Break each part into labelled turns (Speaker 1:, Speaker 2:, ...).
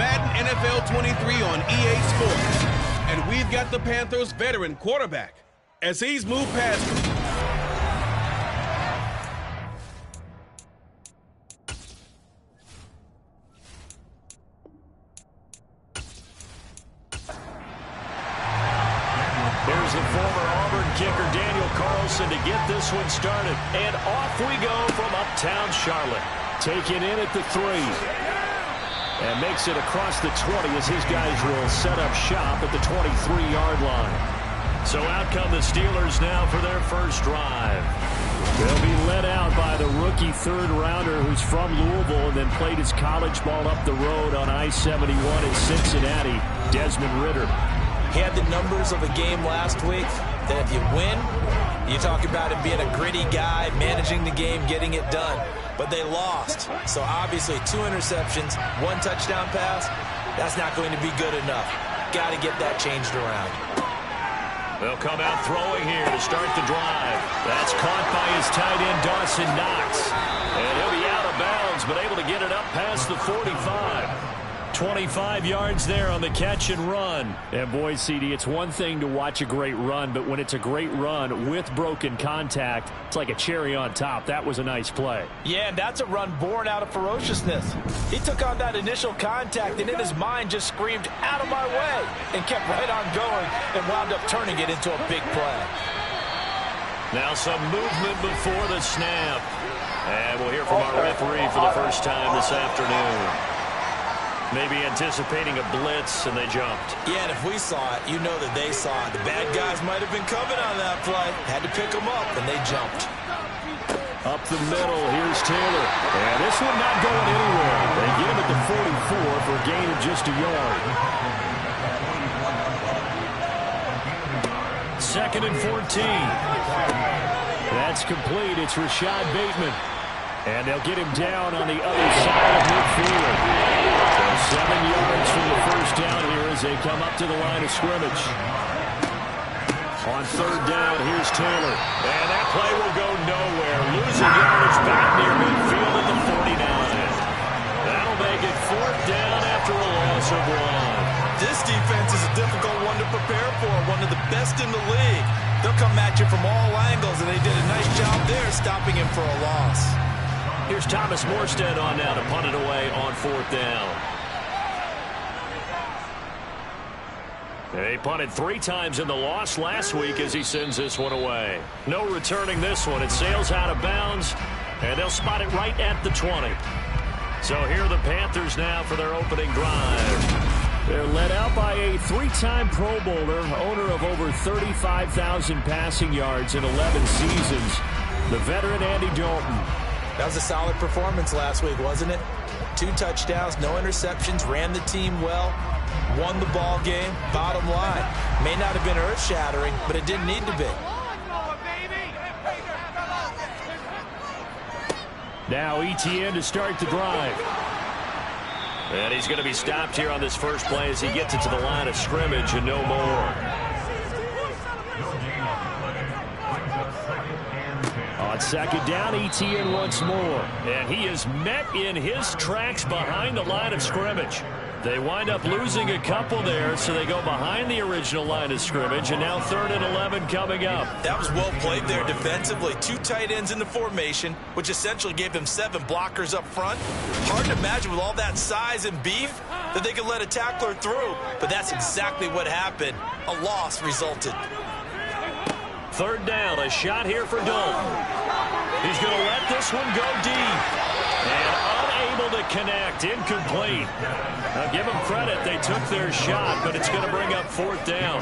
Speaker 1: Madden NFL 23 on EA Sports. And we've got the Panthers' veteran quarterback as he's moved past him.
Speaker 2: Here's the former Auburn kicker Daniel Carlson to get this one started. And off we go from uptown Charlotte. Taken in at the 3. And makes it across the 20 as his guys will set up shop at the 23-yard line. So out come the Steelers now for their first drive. They'll be led out by the rookie third-rounder who's from Louisville and then played his college ball up the road on I-71 in Cincinnati, Desmond Ridder.
Speaker 3: He had the numbers of a game last week that if you win, you talk about him being a gritty guy, managing the game, getting it done. But they lost. So obviously 2 interceptions, 1 touchdown pass, that's not going to be good enough. Got to get that changed around.
Speaker 2: They'll come out throwing here to start the drive. That's caught by his tight end, Dawson Knox. And he'll be out of bounds, but able to get it up past the 45. 25 yards there on the catch and run. And boy, CD, it's one thing to watch a great run, but when it's a great run with broken contact, it's like a cherry on top. That was a nice play.
Speaker 3: Yeah, and that's a run born out of ferociousness. He took on that initial contact and in his mind just screamed, "Out of my way," and kept right on going and wound up turning it into a big play.
Speaker 2: Now some movement before the snap. And we'll hear from our referee for the first time this afternoon. Maybe anticipating a blitz, and they jumped.
Speaker 3: Yeah, and if we saw it, you know that they saw it. The bad guys might have been coming on that play. Had to pick them up, and they jumped.
Speaker 2: Up the middle, here's Taylor. And this one not going anywhere. They get him at the 44 for a gain of just a yard. 2nd and 14. That's complete. It's Rashad Bateman. And they'll get him down on the other side of midfield. So 7 yards from the first down here as they come up to the line of scrimmage. On 3rd down, here's Taylor. And that play will go nowhere. Losing yardage back near midfield at the 49. That'll make it 4th down after a loss of 1.
Speaker 3: This defense is a difficult one to prepare for, one of the best in the league. They'll come at you from all angles, and they did a nice job there stopping him for a loss.
Speaker 2: Here's Thomas Morstead on now to punt it away on 4th down. They punted 3 times in the loss last week as he sends this one away. No returning this one. It sails out of bounds, and they'll spot it right at the 20. So here are the Panthers now for their opening drive. They're led out by a 3-time Pro Bowler, owner of over 35,000 passing yards in 11 seasons, the veteran Andy Dalton.
Speaker 3: That was a solid performance last week, wasn't it? 2 touchdowns, no interceptions, ran the team well, won the ball game. Bottom line, may not have been earth-shattering, but it didn't need to be.
Speaker 2: Now Etienne to start the drive. And he's going to be stopped here on this first play as he gets it to the line of scrimmage and no more. On 2nd down, Etienne once more. And he is met in his tracks behind the line of scrimmage. They wind up losing a couple there, so they go behind the original line of scrimmage, and now 3rd and 11 coming up.
Speaker 3: That was well played there defensively. 2 tight ends in the formation, which essentially gave them 7 blockers up front. Hard to imagine with all that size and beef that they could let a tackler through, but that's exactly what happened. A loss resulted.
Speaker 2: 3rd down, a shot here for Dalton. He's going to let this one go deep. And unable to connect, incomplete. Now give them credit, they took their shot, but it's going to bring up 4th down.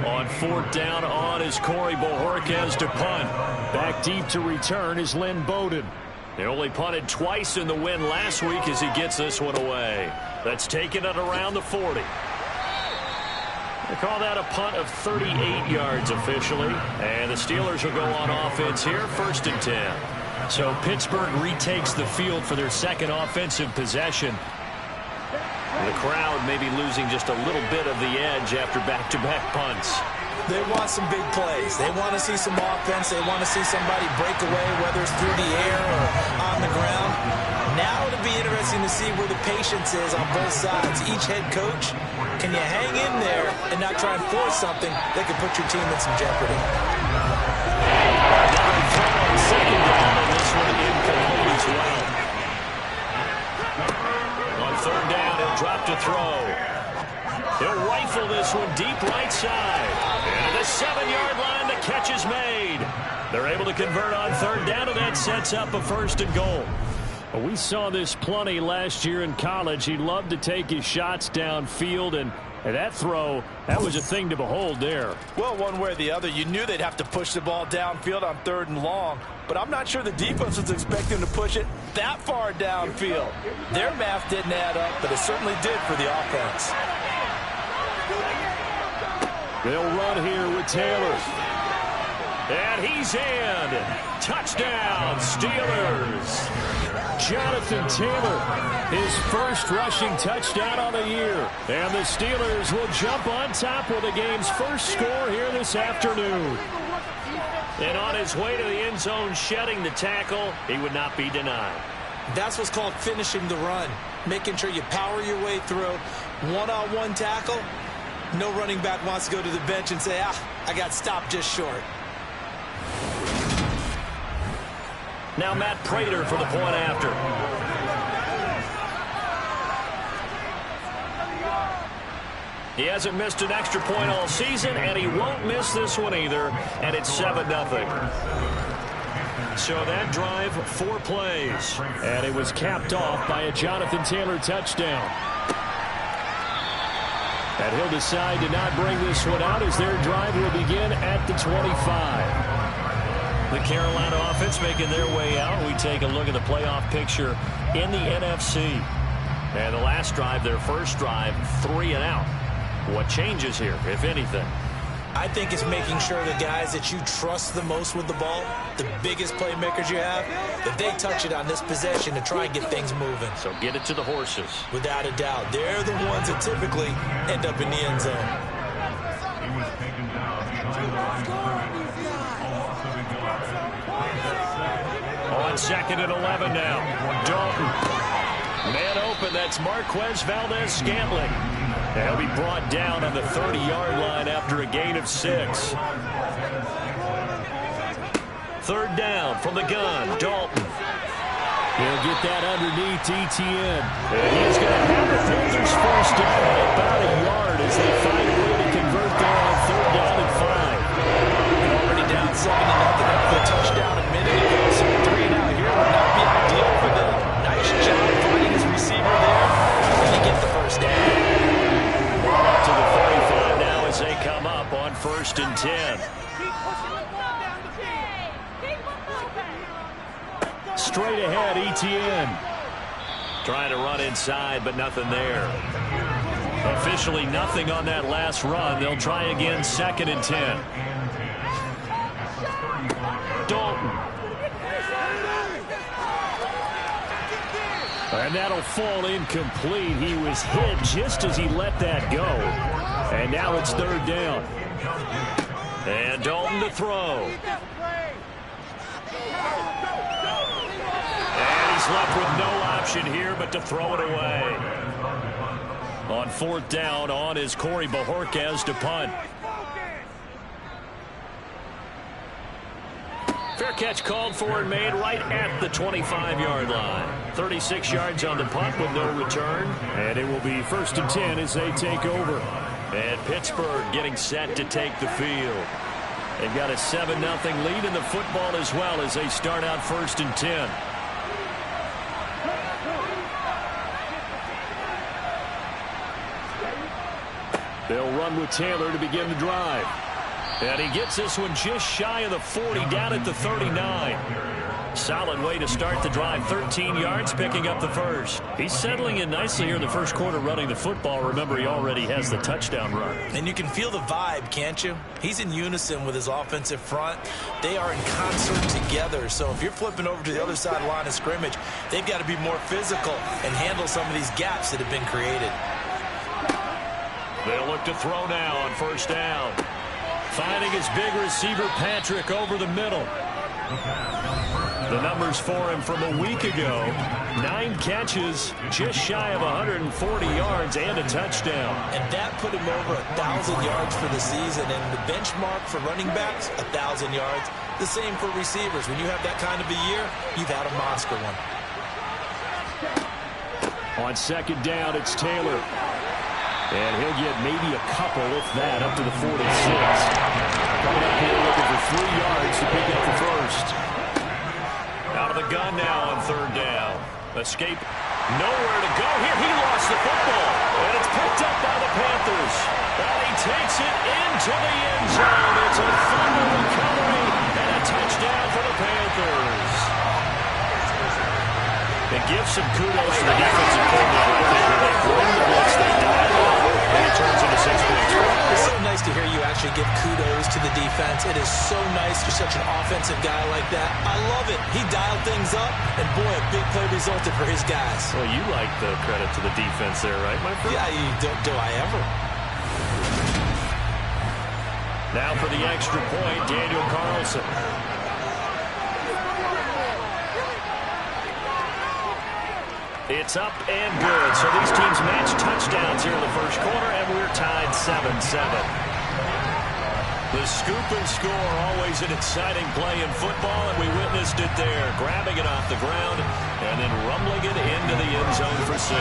Speaker 2: On 4th down, on is Corey Bojorquez to punt. Back deep to return is Lynn Bowden. They only punted twice in the win last week as he gets this one away. That's taken it around the 40. They call that a punt of 38 yards officially. And the Steelers will go on offense here, 1st and 10. So Pittsburgh retakes the field for their 2nd offensive possession. The crowd may be losing just a little bit of the edge after back-to-back punts.
Speaker 3: They want some big plays. They want to see some offense. They want to see somebody break away, whether it's through the air or on the ground. Now it'll be interesting to see where the patience is on both sides. Each head coach, can you hang in there and not try and force something that could put your team in some jeopardy?
Speaker 2: Second down, and this one incomplete as well. On third down, he'll drop to throw. He'll rifle this one deep right side. And the 7-yard line, the catch is made. They're able to convert on third down, and that sets up a 1st and goal. Well, we saw this plenty last year in college. He loved to take his shots downfield, and that throw, that was a thing to behold there.
Speaker 3: Well, one way or the other, you knew they'd have to push the ball downfield on 3rd and long, but I'm not sure the defense was expecting to push it that far downfield. Their math didn't add up, but it certainly did for the offense.
Speaker 2: They'll run here with Taylor. And he's in. Touchdown, Steelers. Jonathan Taylor, his first rushing touchdown on the year. And the Steelers will jump on top with the game's first score here this afternoon. And on his way to the end zone, shedding the tackle, he would not be denied.
Speaker 3: That's what's called finishing the run. Making sure you power your way through. One-on-one tackle. No running back wants to go to the bench and say, I got stopped just short.
Speaker 2: Now Matt Prater for the point after. He hasn't missed an extra point all season, and he won't miss this one either, and it's 7-0. So that drive, 4 plays, and it was capped off by a Jonathan Taylor touchdown. And he'll decide to not bring this one out as their drive will begin at the 25. The Carolina offense making their way out. We take a look at the playoff picture in the NFC. And the last drive, their first drive, 3 and out. What changes here, if anything?
Speaker 3: I think it's making sure the guys that you trust the most with the ball, the biggest playmakers you have, that they touch it on this possession to try and get things moving.
Speaker 2: So get it to the horses. Without
Speaker 3: a doubt. They're the ones that typically end up in the end zone.
Speaker 2: On 2nd and 11 now. Dalton. Man open, that's Marquez Valdez-Scantling. He'll be brought down on the 30-yard line after a gain of 6. 3rd down from the gun, Dalton. He'll get that underneath Etienne. And he's going to have the Panthers first down by about a yard as they find a way to convert there on 3rd down and 5.
Speaker 3: Already down 7-0 after the touchdown a minute ago. So 3 and out here would not be ideal for them. Nice job finding his receiver there. And they get the first down.
Speaker 2: Up to the 35 now as they come up on 1st and 10. Straight ahead, Etienne. Trying to run inside, but nothing there. Officially nothing on that last run. They'll try again 2nd and 10. Dalton. And that'll fall incomplete. He was hit just as he let that go. And now it's 3rd down. And Dalton to throw. And he's left with no option here but to throw it away. On 4th down, on is Corey Bojorquez to punt. Fair catch called for and made right at the 25-yard line. 36 yards on the punt with no return. And it will be 1st and 10 as they take over. And Pittsburgh getting set to take the field. They've got a 7-0 lead in the football as well as they start out 1st and 10. They'll run with Taylor to begin the drive. And he gets this one just shy of the 40, down at the 39. Solid way to start the drive. 13 yards, picking up the first. He's settling in nicely here in the first quarter running the football. Remember, he already has the touchdown run.
Speaker 3: And you can feel the vibe, can't you? He's in unison with his offensive front. They are in concert together. So if you're flipping over to the other side of the line of scrimmage, they've got to be more physical and handle some of these gaps that have been created.
Speaker 2: They'll look to throw now on 1st down. Finding his big receiver, Patrick, over the middle. The numbers for him from a week ago: 9 catches, just shy of 140 yards, and a touchdown.
Speaker 3: And that put him over 1,000 yards for the season. And the benchmark for running backs, 1,000 yards. The same for receivers. When you have that kind of a year, you've had a monster one.
Speaker 2: On second down, it's Taylor. And he'll get maybe a couple, if that, up to the 46. Coming up here looking for 3 yards to pick up the first. Out of the gun now on third down. Escape. Nowhere to go here. He lost the football. And it's picked up by the Panthers. And he takes it into the end zone. It's a fumble recovery and a touchdown for the Panthers. They give some kudos to the defensive coordinator. I think when they bring the blitz, they dial it up, and it turns into 6 points.
Speaker 3: It's so nice to hear you actually give kudos to the defense. It is so nice. You're such an offensive guy like that. I love it. He dialed things up, and boy, a big play resulted for his guys.
Speaker 2: Well, you like the credit to the defense there, right, my friend?
Speaker 3: Yeah, do I ever?
Speaker 2: Now for the extra point, Daniel Carlson. It's up and good. So these teams match touchdowns here in the first quarter, and we're tied 7-7. The scoop and score, always an exciting play in football, and we witnessed it there. Grabbing it off the ground and then rumbling it into the end zone for 6.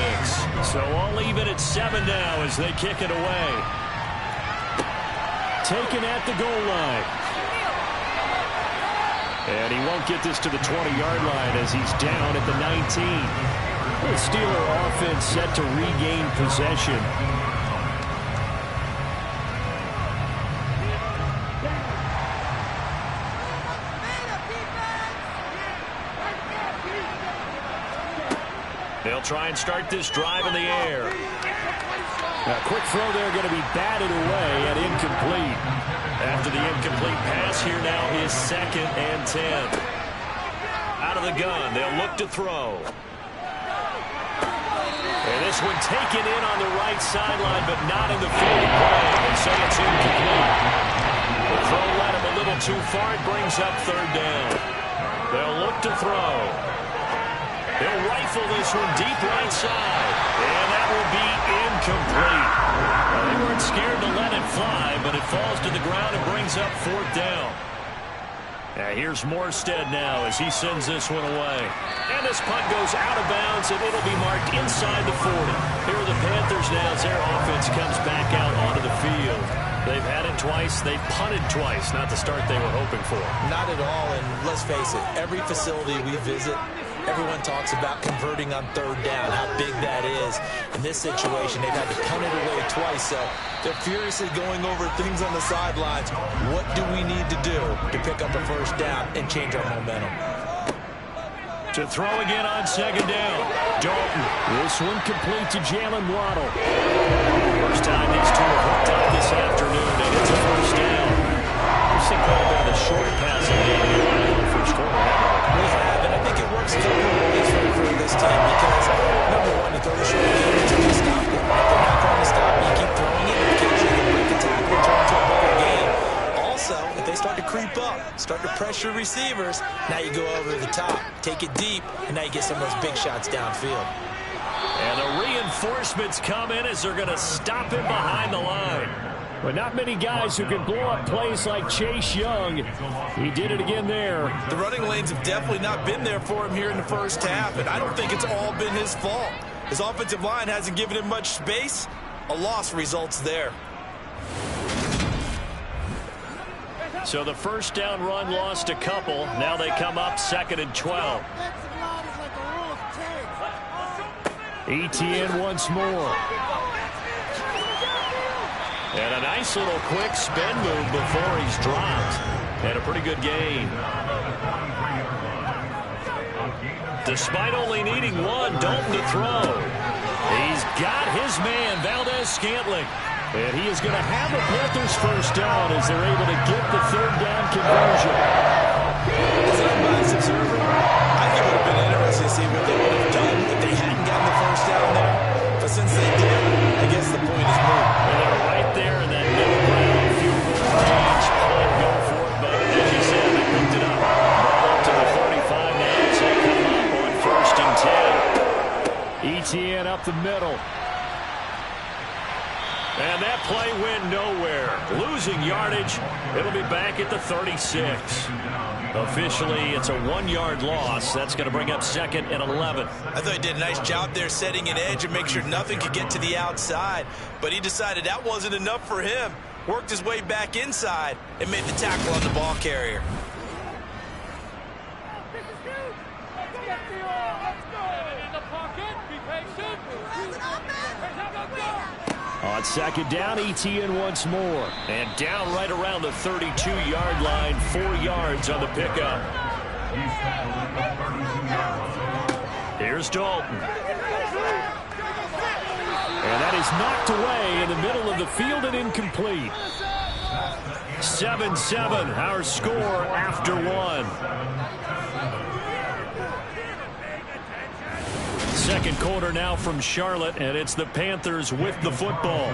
Speaker 2: So all even at 7 now as they kick it away. Taken at the goal line. And he won't get this to the 20-yard line as he's down at the 19. The Steeler offense set to regain possession. They'll try and start this drive in the air. A quick throw there going to be batted away and incomplete. After the incomplete pass, here now is 2nd and 10. Out of the gun, they'll look to throw. And this one taken in on the right sideline, but not in the field of play, and so it's incomplete. The throw led him a little too far. It brings up 3rd down. They'll look to throw. They'll rifle this one deep right side, and that will be incomplete. Well, they weren't scared to let it fly, but it falls to the ground and brings up 4th down. Here's Morstead now as he sends this one away. And this punt goes out of bounds, and it'll be marked inside the 40. Here are the Panthers now as their offense comes back out onto the field. They've had it twice. They've punted twice. Not the start they were hoping for.
Speaker 3: Not at all, and let's face it, every facility we visit, everyone talks about converting on 3rd down, how big that is. In this situation, they've had to punt it away twice, so they're furiously going over things on the sidelines. What do we need to do to pick up a 1st down and change our momentum?
Speaker 2: To throw again on 2nd down. Dalton. This one complete to Jalen Waddle. First time these two have hooked up this afternoon, and it's a 1st down. We've seen quite a bit of the short passing game in the first quarter.
Speaker 3: We have, and I think it works a couple of ways for this team because, number one, you throw the short game until you stop it. If they're not trying to stop you, keep throwing it, and occasionally you break a tackle and turn into a bigger game. Also, if they start to creep up, start to pressure receivers, now you go over the top, take it deep, and now you get some of those big shots downfield.
Speaker 2: And the reinforcements come in as they're going to stop him behind the line. But not many guys who can blow up plays like Chase Young. He did it again there.
Speaker 3: The running lanes have definitely not been there for him here in the first half, and I don't think it's all been his fault. His offensive line hasn't given him much space. A loss results there.
Speaker 2: So the 1st down run lost a couple. Now they come up 2nd and 12. ETN once more. And a nice little quick spin move before he's dropped. And a pretty good gain. Despite only needing one, Dalton to throw. He's got his man, Valdez-Scantling. And he is going to have a Panthers 1st down as they're able to get the 3rd down conversion.
Speaker 3: As an unbiased observer, I think it would have been interesting to see what they would have done if they hadn't gotten the 1st down there. But since they did, I guess the point is moved.
Speaker 2: And they're right there in that middle ground field goal range. up the middle. And that play went nowhere. Losing yardage. It'll be back at the 36. Officially, it's a 1-yard loss. That's going to bring up 2nd and 11.
Speaker 3: I thought he did a nice job there setting an edge and make sure nothing could get to the outside. But he decided that wasn't enough for him. Worked his way back inside and made the tackle on the ball carrier.
Speaker 2: On 2nd down, ETN once more. And down right around the 32-yard line, 4 yards on the pickup. Here's Dalton. And that is knocked away in the middle of the field and incomplete. 7-7, our score after 1. Second quarter now from Charlotte, and it's the Panthers with the football.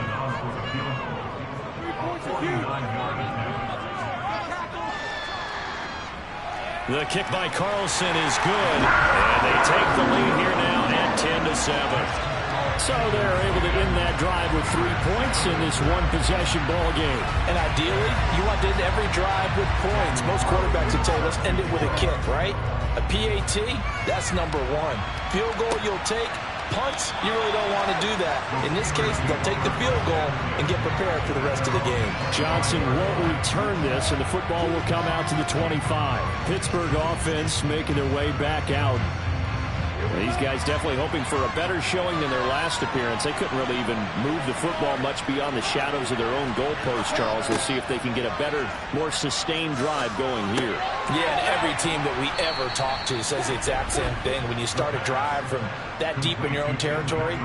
Speaker 2: The kick by Carlson is good, and they take the lead here now at 10-7. So they're able to end that drive with 3 points in this one-possession ball game.
Speaker 3: And ideally, you want to end every drive with points. Most quarterbacks would say, let's end it with a kick, right? A PAT, that's number 1. Field goal you'll take. Punts, you really don't want to do that. In this case, they'll take the field goal and get prepared for the rest of the game.
Speaker 2: Johnson won't return this, and the football will come out to the 25. Pittsburgh offense making their way back out. These guys definitely hoping for a better showing than their last appearance. They couldn't really even move the football much beyond the shadows of their own goalpost, Charles. We'll see if they can get a better, more sustained drive going here.
Speaker 3: Yeah, and every team that we ever talk to says the exact same thing. When you start a drive from that deep in your own territory,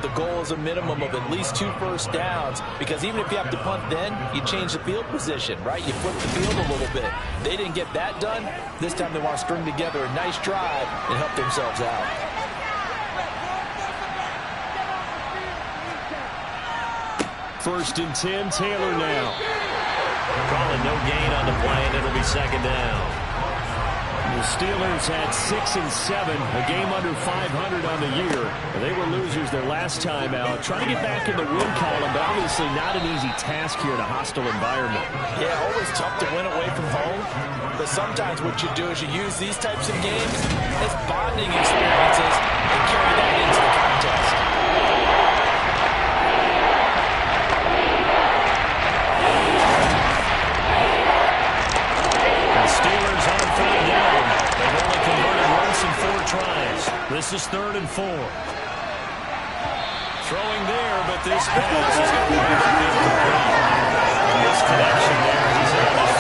Speaker 3: the goal is a minimum of at least 2 first downs, because even if you have to punt then, you change the field position, right? You flip the field a little bit. They didn't get that done. This time they want to string together a nice drive and help themselves out.
Speaker 2: First and 10, Taylor now. Calling no gain on the play, and it'll be 2nd down. The Steelers had 6 and 7, a game under 500 on the year. They were losers their last time out. Trying to get back in the win column, but obviously not an easy task here in a hostile environment.
Speaker 3: Yeah, always tough to win away from home. But sometimes what you do is you use these types of games as bonding experiences and carry that into the contest.
Speaker 2: Steelers on 3rd down. They've only converted once in 4 tries. This is 3rd and 4. Throwing there, but this pass is going to be incomplete. This connection there, he's had almost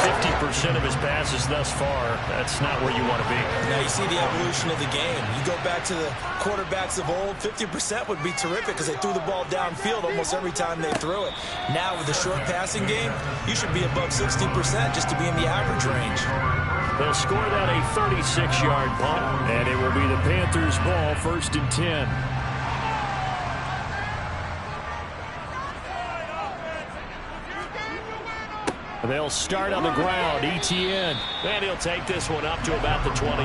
Speaker 2: 50% of his passes thus far. That's not where you want to be.
Speaker 3: Now you see the evolution of the game. You go back to the quarterbacks of old, 50% would be terrific because they threw the ball downfield almost every time they threw it. Now with the short passing game, you should be above 60% just to be in the average range.
Speaker 2: They'll score that a 36-yard punt, and it will be the Panthers' ball, 1st and 10. They'll start on the ground. ETN. And he'll take this one up to about the 23.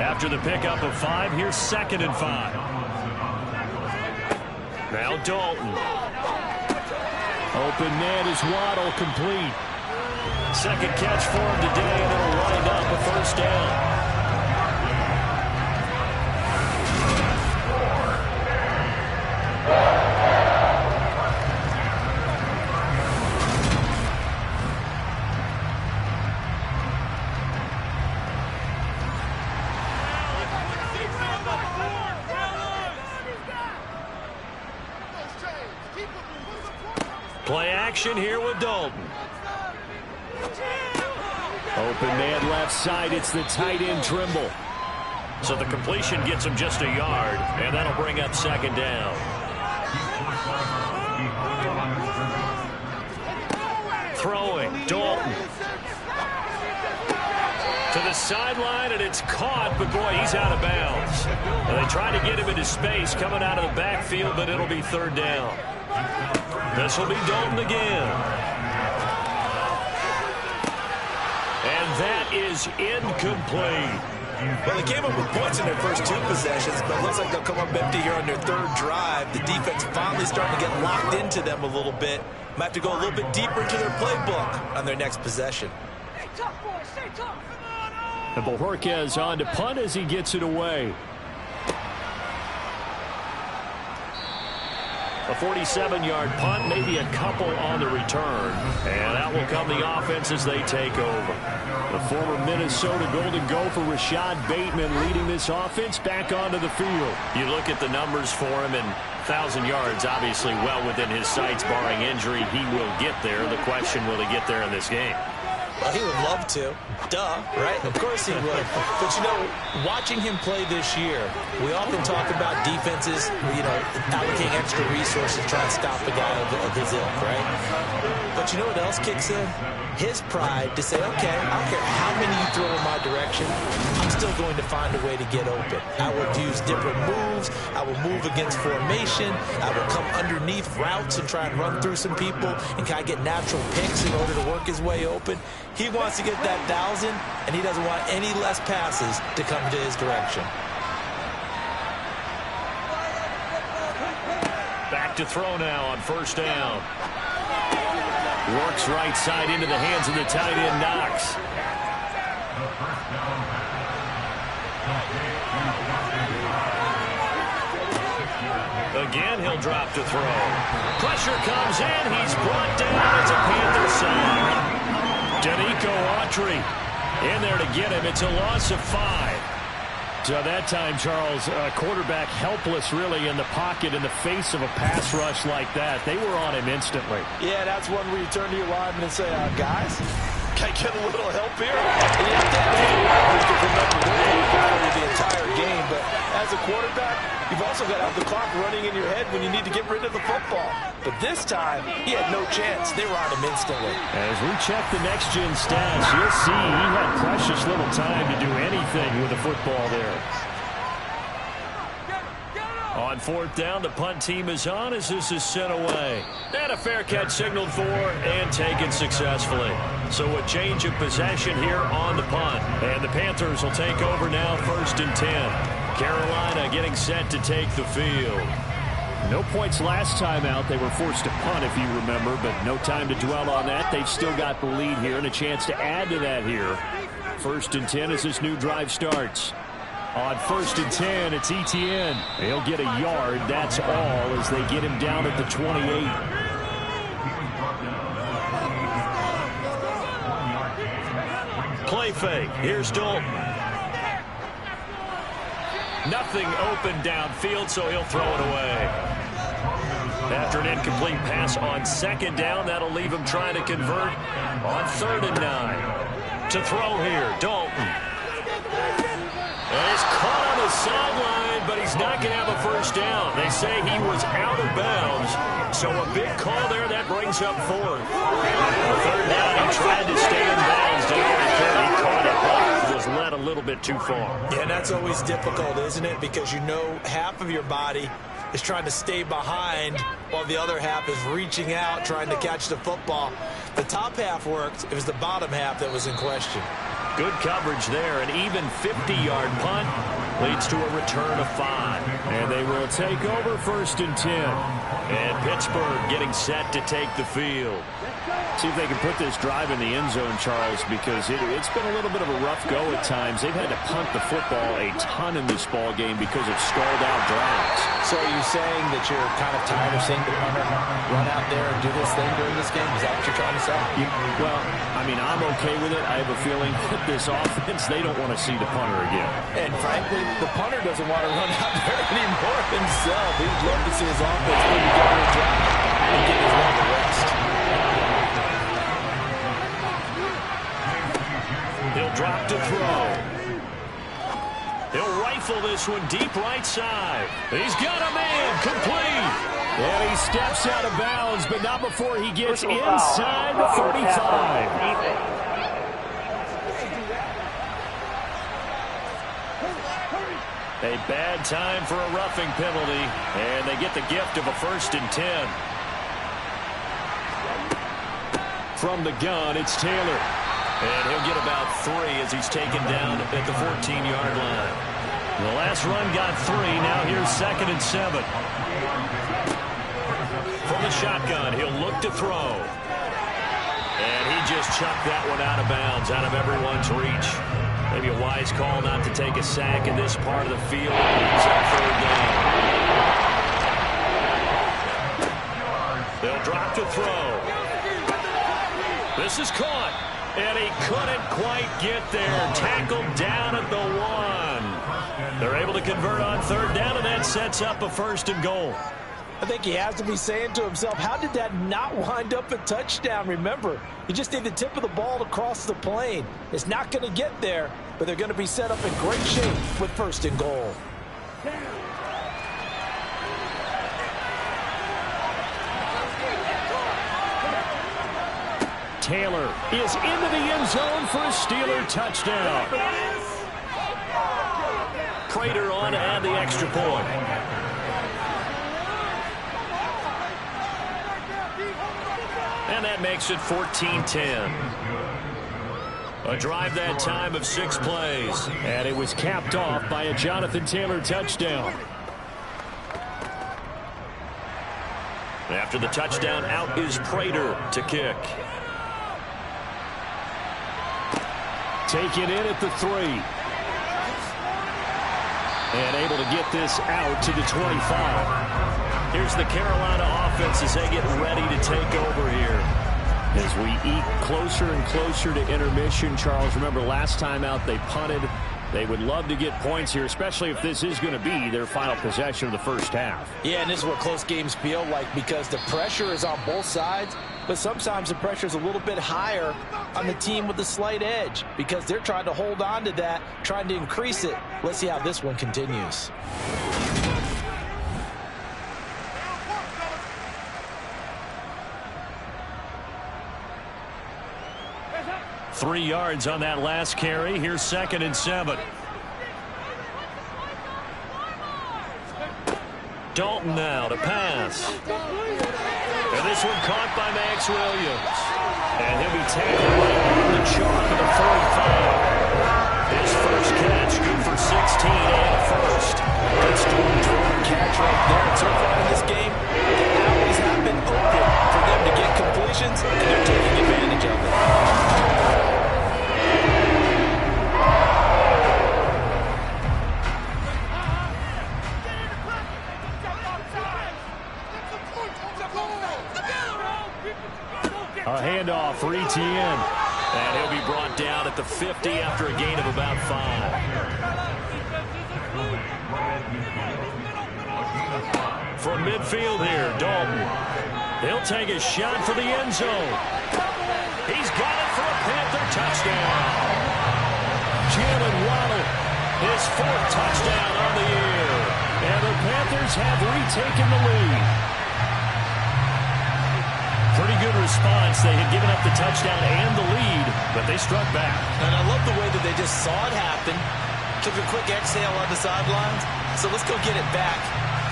Speaker 2: After the pickup of 5, here's 2nd and 5. Now Dalton. Open man is Waddle, complete. Second catch for him today, and it'll wind up a 1st down. Play action here with Dalton. Open man left side. It's the tight end Trimble. So the completion gets him just a yard, and that'll bring up 2nd down. Throwing, Dalton. To the sideline, and it's caught, but boy, he's out of bounds. And they try to get him into space coming out of the backfield, but it'll be 3rd down. This will be Dalton again. And that is incomplete.
Speaker 3: Well, they came up with points in their first 2 possessions, but it looks like they'll come up empty here on their 3rd drive. The defense finally starting to get locked into them a little bit. Might have to go a little bit deeper into their playbook on their next possession.
Speaker 2: And Bojorquez on to punt as he gets it away. A 47-yard punt, maybe a couple on the return. And out will come the offense as they take over. The former Minnesota Golden Gopher Rashad Bateman leading this offense back onto the field. You look at the numbers for him, and 1,000 yards obviously well within his sights, barring injury. He will get there. The question, will he get there in this game?
Speaker 3: Well, he would love to. Duh, right? Of course he would. But, you know, watching him play this year, we often talk about defenses, allocating extra resources trying to stop a guy of his ilk, right? But you know what else kicks in? His pride to say, okay, I don't care how many you throw in my direction, I'm still going to find a way to get open. I will use different moves. I will move against formation. I will come underneath routes and try and run through some people and kind of get natural picks in order to work his way open. He wants to get that 1,000, and he doesn't want any less passes to come to his direction.
Speaker 2: Back to throw now on 1st down. Works right side into the hands of the tight end, Knox. Again, he'll drop to throw. Pressure comes in. He's brought down as a Panther sack. Danico Autry in there to get him. It's a loss of 5. So that time, Charles, quarterback helpless really in the pocket in the face of a pass rush like that. They were on him instantly.
Speaker 3: Yeah, that's one where you turn to your lineman and say, guys, can I get a little help here? And you have to have to remember the entire game. But as a quarterback, you've also got to have the clock running in your head when you need to get rid of the football. But this time, he had no chance. They were on him instantly.
Speaker 2: As we check the next-gen stats, you'll see he had precious little time to do anything with the football there. On 4th down, the punt team is on as this is sent away. And a fair catch signaled for and taken successfully. So a change of possession here on the punt. And the Panthers will take over now 1st and 10. Carolina getting set to take the field. No points last time out. They were forced to punt, if you remember, but no time to dwell on that. They've still got the lead here and a chance to add to that here. 1st and 10 as this new drive starts. On 1st and 10, it's Etienne. He'll get a yard. That's all as they get him down at the 28. Play fake. Here's Dalton. Nothing open downfield, so he'll throw it away. After an incomplete pass on 2nd down, that'll leave him trying to convert on 3rd and 9. To throw here, Dalton. And he's caught on the sideline, but he's not going to have a 1st down. They say he was out of bounds, so a big call there that brings up 4th. 3rd down, he tried to stay in bounds. He caught it, but was led a little bit too far.
Speaker 3: Yeah, that's always difficult, isn't it? Because you know half of your body is trying to stay behind while the other half is reaching out, trying to catch the football. The top half worked. It was the bottom half that was in question.
Speaker 2: Good coverage there. An even 50-yard punt leads to a return of 5. And they will take over 1st and 10. And Pittsburgh getting set to take the field. See if they can put this drive in the end zone, Charles, because it's been a little bit of a rough go at times. They've had to punt the football a ton in this ball game because of stalled-out drives.
Speaker 4: So are you saying that you're kind of tired of seeing the punter run out there and do this thing during this game? Is that what you're trying to say?
Speaker 2: Well, I mean, I'm okay with it. I have a feeling that this offense, they don't want to see the punter again.
Speaker 4: And frankly, the punter doesn't want to run out there anymore himself. He'd love to see his offense put together a drive and get his one to rest.
Speaker 2: He'll drop to throw. He'll rifle this one deep right side. He's got a man complete. And he steps out of bounds, but not before he gets inside the 35. A bad time for a roughing penalty, and they get the gift of a 1st and 10. From the gun, it's Taylor. And he'll get about 3 as he's taken down at the 14-yard line. The last run got 3. Now here's 2nd and 7. From the shotgun, he'll look to throw. And he just chucked that one out of bounds, out of everyone's reach. Maybe a wise call not to take a sack in this part of the field. It's on 3rd down. They'll drop to throw. This is caught. And he couldn't quite get there. Tackled down at the 1. They're able to convert on 3rd down, and that sets up a 1st and goal.
Speaker 3: I think he has to be saying to himself, how did that not wind up a touchdown? Remember, you just need the tip of the ball to cross the plane. It's not going to get there, but they're going to be set up in great shape with 1st and goal.
Speaker 2: Taylor is into the end zone for a Steeler touchdown. Prater on to add the extra point. And that makes it 14-10. A drive that time of 6 plays.
Speaker 5: And it was capped off by a Jonathan Taylor touchdown.
Speaker 2: After the touchdown, out is Prater to kick.
Speaker 5: Taken in at the 3. And able to get this out to the 25.
Speaker 2: Here's the Carolina offense as they get ready to take over here.
Speaker 5: As we eat closer and closer to intermission, Charles, remember last time out they punted. They would love to get points here, especially if this is going to be their final possession of the first half.
Speaker 3: Yeah, and this is what close games feel like because the pressure is on both sides, but sometimes the pressure is a little bit higher on the team with the slight edge because they're trying to hold on to that, trying to increase it. Let's see how this one continues.
Speaker 2: 3 yards on that last carry. Here's 2nd and 7. Dalton now to pass. And this one caught by Max Williams. And he'll be tackled right on the chalk of the 45. His first catch, good for 16 and a 1st.
Speaker 3: Good strong catch right there. So far in this game, the alleys have been open for them to get completions, and they're taking advantage of it.
Speaker 5: A handoff for Etienne.
Speaker 2: And he'll be brought down at the 50 after a gain of about 5. From midfield here, Dalton. He'll take a shot for the end zone. He's got it for a Panther touchdown.
Speaker 5: Jalen Waddle,
Speaker 2: His 4th touchdown on the year.
Speaker 5: and the Panthers have retaken the lead.
Speaker 2: Pretty good response. They had given up the touchdown and the lead, but they struck back.
Speaker 3: And I love the way that they just saw it happen, took a quick exhale on the sidelines. So let's go get it back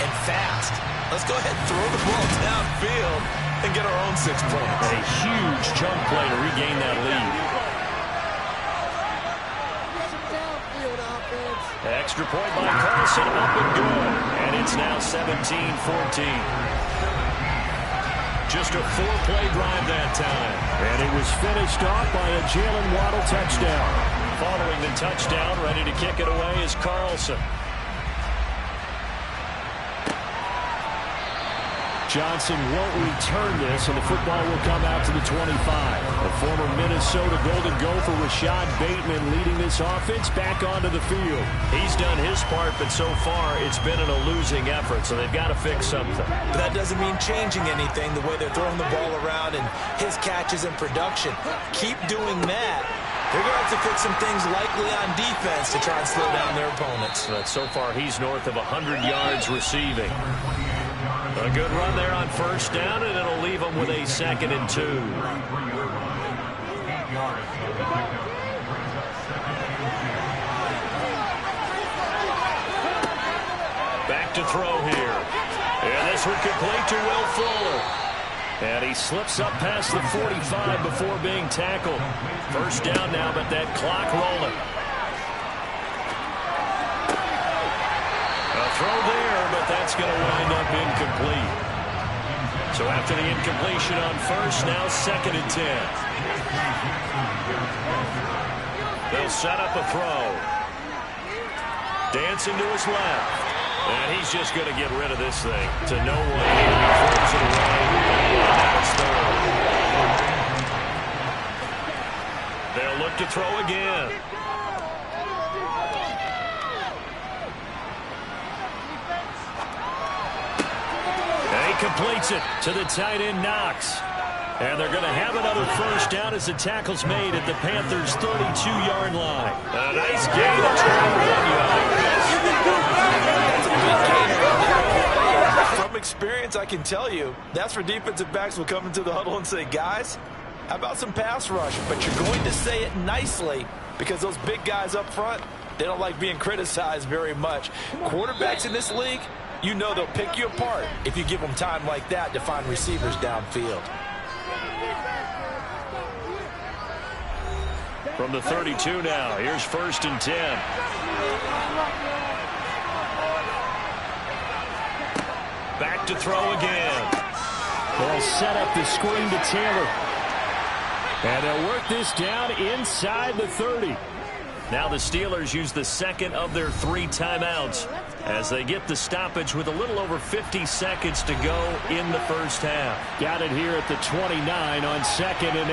Speaker 3: and fast. Let's go ahead and throw the ball downfield and get our own 6 points.
Speaker 2: A huge chunk play to regain that lead. Extra point by Carlson, up and good. And it's now 17-14. Just a 4-play drive that time.
Speaker 5: And it was finished off by a Jalen Waddle touchdown.
Speaker 2: Following the touchdown, ready to kick it away is Carlson.
Speaker 5: Johnson won't return this, and the football will come out to the 25. The former Minnesota Golden Gopher Rashad Bateman leading this offense back onto the field.
Speaker 2: He's done his part, but so far it's been in a losing effort, so they've got to fix something.
Speaker 3: But that doesn't mean changing anything, the way they're throwing the ball around and his catches and production. Keep doing that. They're going to have to fix some things likely on defense to try and slow down their opponents.
Speaker 2: But so far he's north of 100 yards receiving. A good run there on 1st down, and it'll leave them with a 2nd and 2. Back to throw here. And this one complete to Will Fuller. And he slips up past the 45 before being tackled. First down now, but that clock rolling. A throw there, but that's going to wind up incomplete. So after the incompletion on first, now 2nd and 10. They'll set up a throw. Dancing to his left. And he's just going to get rid of this thing to no one here. He throws it away. And now it's third. They'll look to throw again. And he completes it to the tight end, Knox. And they're going to have another first down as the tackle's made at the Panthers' 32-yard line. A nice gain of 21 yards.
Speaker 3: From experience, I can tell you, that's where defensive backs will come into the huddle and say, guys, how about some pass rush? But you're going to say it nicely because those big guys up front, they don't like being criticized very much. Quarterbacks in this league, you know they'll pick you apart if you give them time like that to find receivers downfield.
Speaker 2: From the 32 now, here's 1st and 10. Back to throw again.
Speaker 5: They'll set up the screen to Taylor. And they'll work this down inside the 30.
Speaker 2: Now the Steelers use the 2nd of their 3 timeouts as they get the stoppage with a little over 50 seconds to go in the first half.
Speaker 5: Got it here at the 29 on 2nd and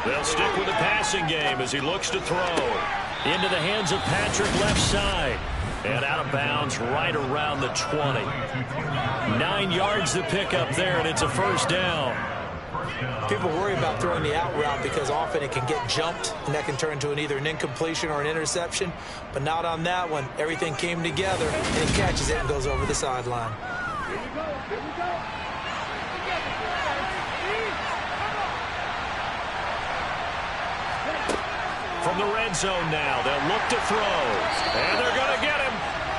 Speaker 5: 8.
Speaker 2: They'll stick with the passing game as he looks to throw. Into the hands of Patrick left side. And out of bounds right around the 20. 9 yards to pick up there, and it's a first down.
Speaker 3: People worry about throwing the out route because often it can get jumped, and that can turn into either an incompletion or an interception. But not on that one. Everything came together, and he catches it and goes over the sideline.
Speaker 2: From the red zone now, they'll look to throw. And they're going to get him.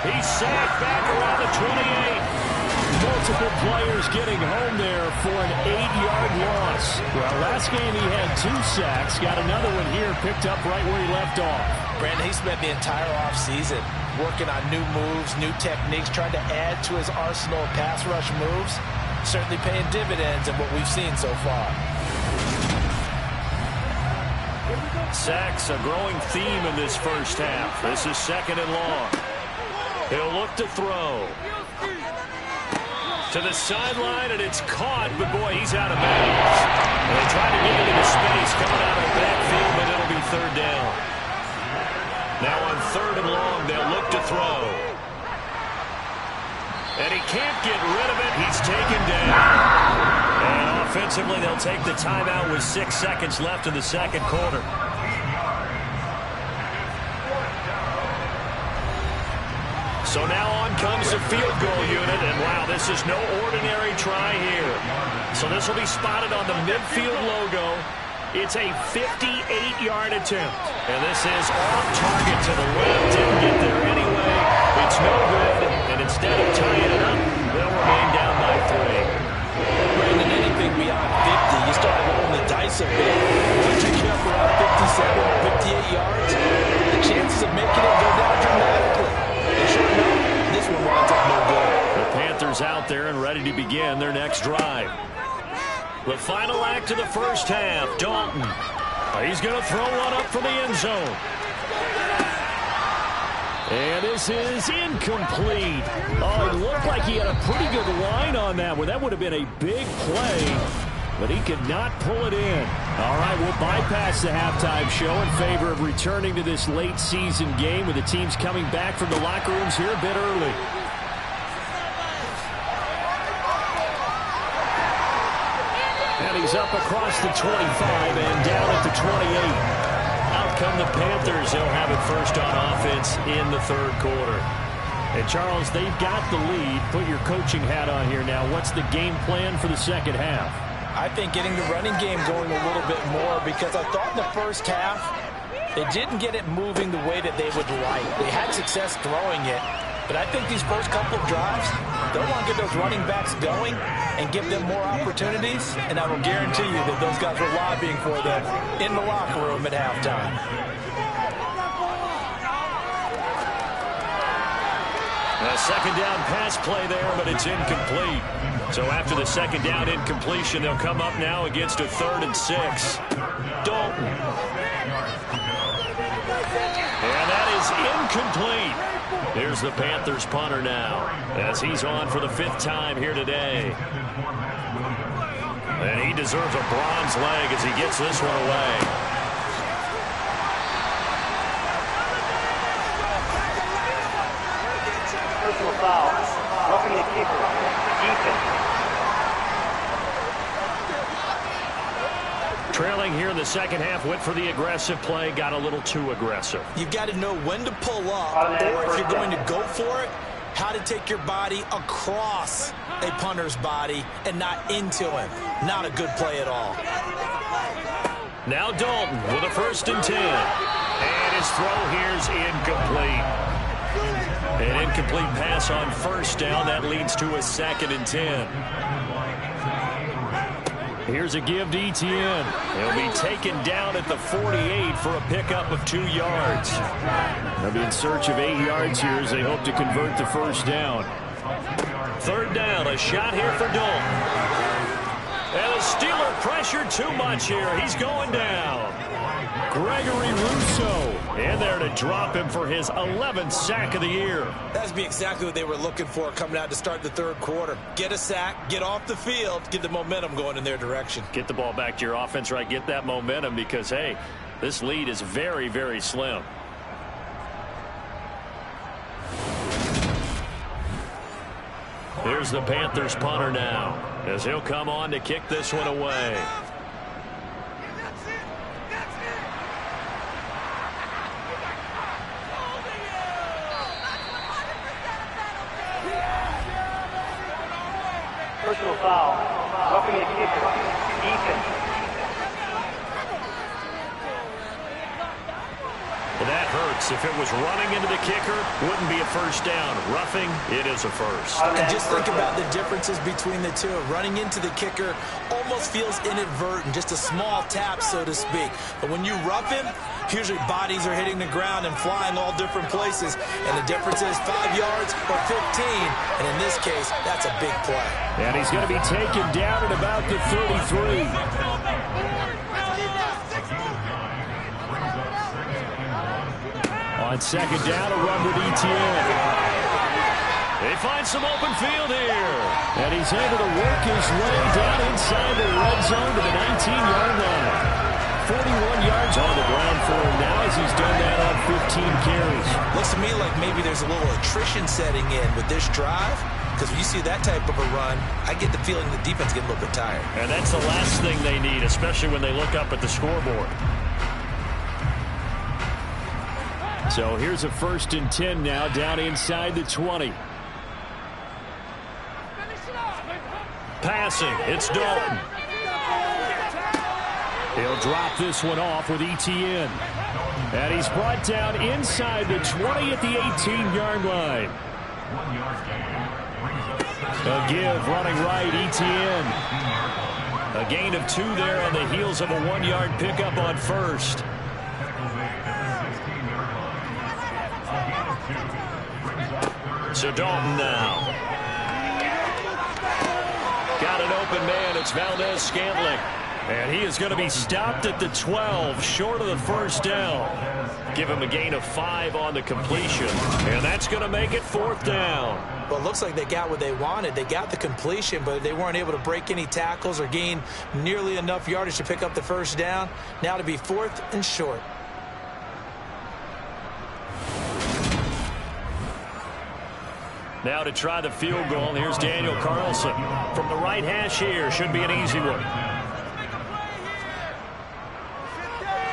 Speaker 2: He's sacked back around the 28.
Speaker 5: Multiple players getting home there for an 8-yard loss. Well, last game he had 2 sacks. Got another one here picked up right where he left off.
Speaker 3: Brandon, he spent the entire offseason working on new moves, new techniques, trying to add to his arsenal of pass rush moves. Certainly paying dividends in what we've seen so far.
Speaker 2: Sacks, a growing theme in this first half. This is 2nd and long. He'll look to throw. To the sideline, and it's caught, but boy, he's out of bounds. And they try to get him into space coming out of the backfield, but it'll be 3rd down. Now on 3rd and long, they'll look to throw. And he can't get rid of it. He's taken down. And offensively, they'll take the timeout with 6 seconds left in the 2nd quarter. So now on comes the field goal unit, and wow, this is no ordinary try here. So this will be spotted on the midfield logo. It's a 58-yard attempt. And this is off target to the left. Didn't get there anyway. It's no good, and instead of tying it up, they'll remain down by 3.
Speaker 3: Brandon, anything beyond 50, you start rolling the dice a bit. Once you get up around 57 or 58 yards, the chances of making it go down dramatically. And sure enough, this one winds up no good.
Speaker 2: The Panthers out there and ready to begin their next drive. The final act of the first half, Dalton. He's going to throw one up from the end zone.
Speaker 5: And this is incomplete. Oh, it looked like he had a pretty good line on that one. That would have been a big play, but he could not pull it in. All right, we'll bypass the halftime show in favor of returning to this late season game with the teams coming back from the locker rooms here a bit early. And he's up across the 25 and down at the 28. Out come the Panthers. They'll have it first on offense in the 3rd quarter. And Charles, they've got the lead. Put your coaching hat on here now. What's the game plan for the 2nd half?
Speaker 3: I think getting the running game going a little bit more, because I thought in the first half they didn't get it moving the way that they would like. They had success throwing it, But I think these first couple of drives, they'll want to get those running backs going and give them more opportunities, and I will guarantee you that those guys were lobbying for them in the locker room at halftime.
Speaker 2: A second down pass play there, but it's incomplete. So after the second down incompletion, they'll come up now against a 3rd and 6. Dalton. And that is incomplete. Here's the Panthers punter now, as he's on for the 5th time here today. And he deserves a bronze leg as he gets this one away.
Speaker 6: Personal foul. Roughing the kicker. Defense.
Speaker 2: Trailing here in the second half, went for the aggressive play, got a little too aggressive.
Speaker 3: You've got to know when to pull up, or if you're going to go for it, how to take your body across a punter's body and not into him. Not a good play at all.
Speaker 2: Now Dalton with a 1st and 10. And his throw here's incomplete. An incomplete pass on 1st down. That leads to a 2nd and 10. Here's a give to Etienne. He'll be taken down at the 48 for a pickup of 2 yards.
Speaker 5: They'll be in search of 8 yards here as they hope to convert the 1st down.
Speaker 2: 3rd down, a shot here for Dalton. And the Steeler pressured too much here. He's going down. Gregory Rousseau in there to drop him for his 11th sack of the year.
Speaker 3: That's be exactly what they were looking for coming out to start the 3rd quarter. Get a sack, get off the field, get the momentum going in their direction.
Speaker 2: Get the ball back to your offense, right? Get that momentum because, hey, this lead is very, very slim. Here's the Panthers punter now as he'll come on to kick this one away.
Speaker 6: Personal foul. Roughing the kicker. Defense.
Speaker 2: Well, that hurts. If it was running into the kicker, wouldn't be a 1st down. Roughing, it is a 1st.
Speaker 3: And just think about the differences between the two. Running into the kicker almost feels inadvertent, just a small tap, so to speak. But when you rough him, usually bodies are hitting the ground and flying all different places. And the difference is 5 yards or 15. And in this case, that's a big play.
Speaker 5: And he's going to be taken down at about the 33. On 2nd down, a run with Etienne.
Speaker 2: They find some open field here.
Speaker 5: And he's able to work his way down inside the red zone to the 19-yard line. 41 yards on the ground for him now as he's done that on 15 carries.
Speaker 3: Looks to me like maybe there's a little attrition setting in with this drive, because when you see that type of a run, I get the feeling the defense getting a little bit tired.
Speaker 2: And that's the last thing they need, especially when they look up at the scoreboard.
Speaker 5: So here's a 1st and 10 now down inside the 20.
Speaker 2: Passing, it's Dalton.
Speaker 5: He'll drop this one off with Etienne. And he's brought down inside the 20 at the 18-yard line. A give running right, Etienne. A gain of 2 there on the heels of a 1-yard pickup on 1st.
Speaker 2: So Dalton now. Got an open man. It's Valdez-Scantling.
Speaker 5: And he is going to be stopped at the 12, short of the 1st down.
Speaker 2: Give him a gain of 5 on the completion. And that's going to make it 4th down.
Speaker 3: Well, it looks like they got what they wanted. They got the completion, but they weren't able to break any tackles or gain nearly enough yardage to pick up the 1st down. Now to be 4th and short.
Speaker 2: Now to try the field goal. Here's Daniel Carlson from the right hash here. Should be an easy one.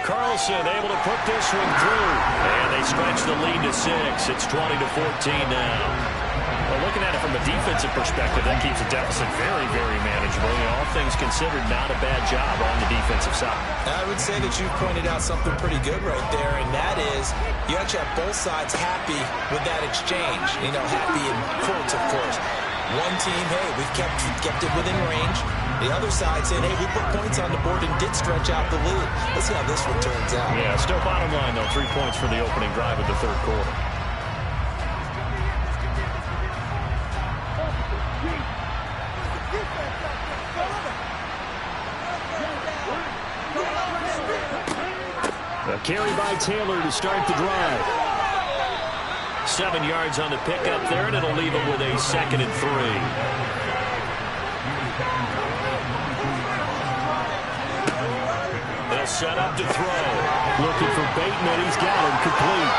Speaker 2: Carlson able to put this one through. And they stretch the lead to 6. It's 20-14 now. Well, looking at it from a defensive perspective, that keeps the deficit very, very manageable. You know, all things considered, not a bad job on the defense. offensive side.
Speaker 3: I would say that you pointed out something pretty good right there, and that is you actually have both sides happy with that exchange. You know, happy in quotes, of course. One team, hey, we've kept it within range. The other side saying, hey, we put points on the board and did stretch out the lead. Let's see how this one turns out.
Speaker 2: Yeah, still bottom line, though, 3 points for the opening drive of the third quarter.
Speaker 5: A carry by Taylor to start the drive.
Speaker 2: 7 yards on the pickup there, and it'll leave him with a 2nd and 3. They'll set up to throw.
Speaker 5: Looking for Bateman. He's got him complete.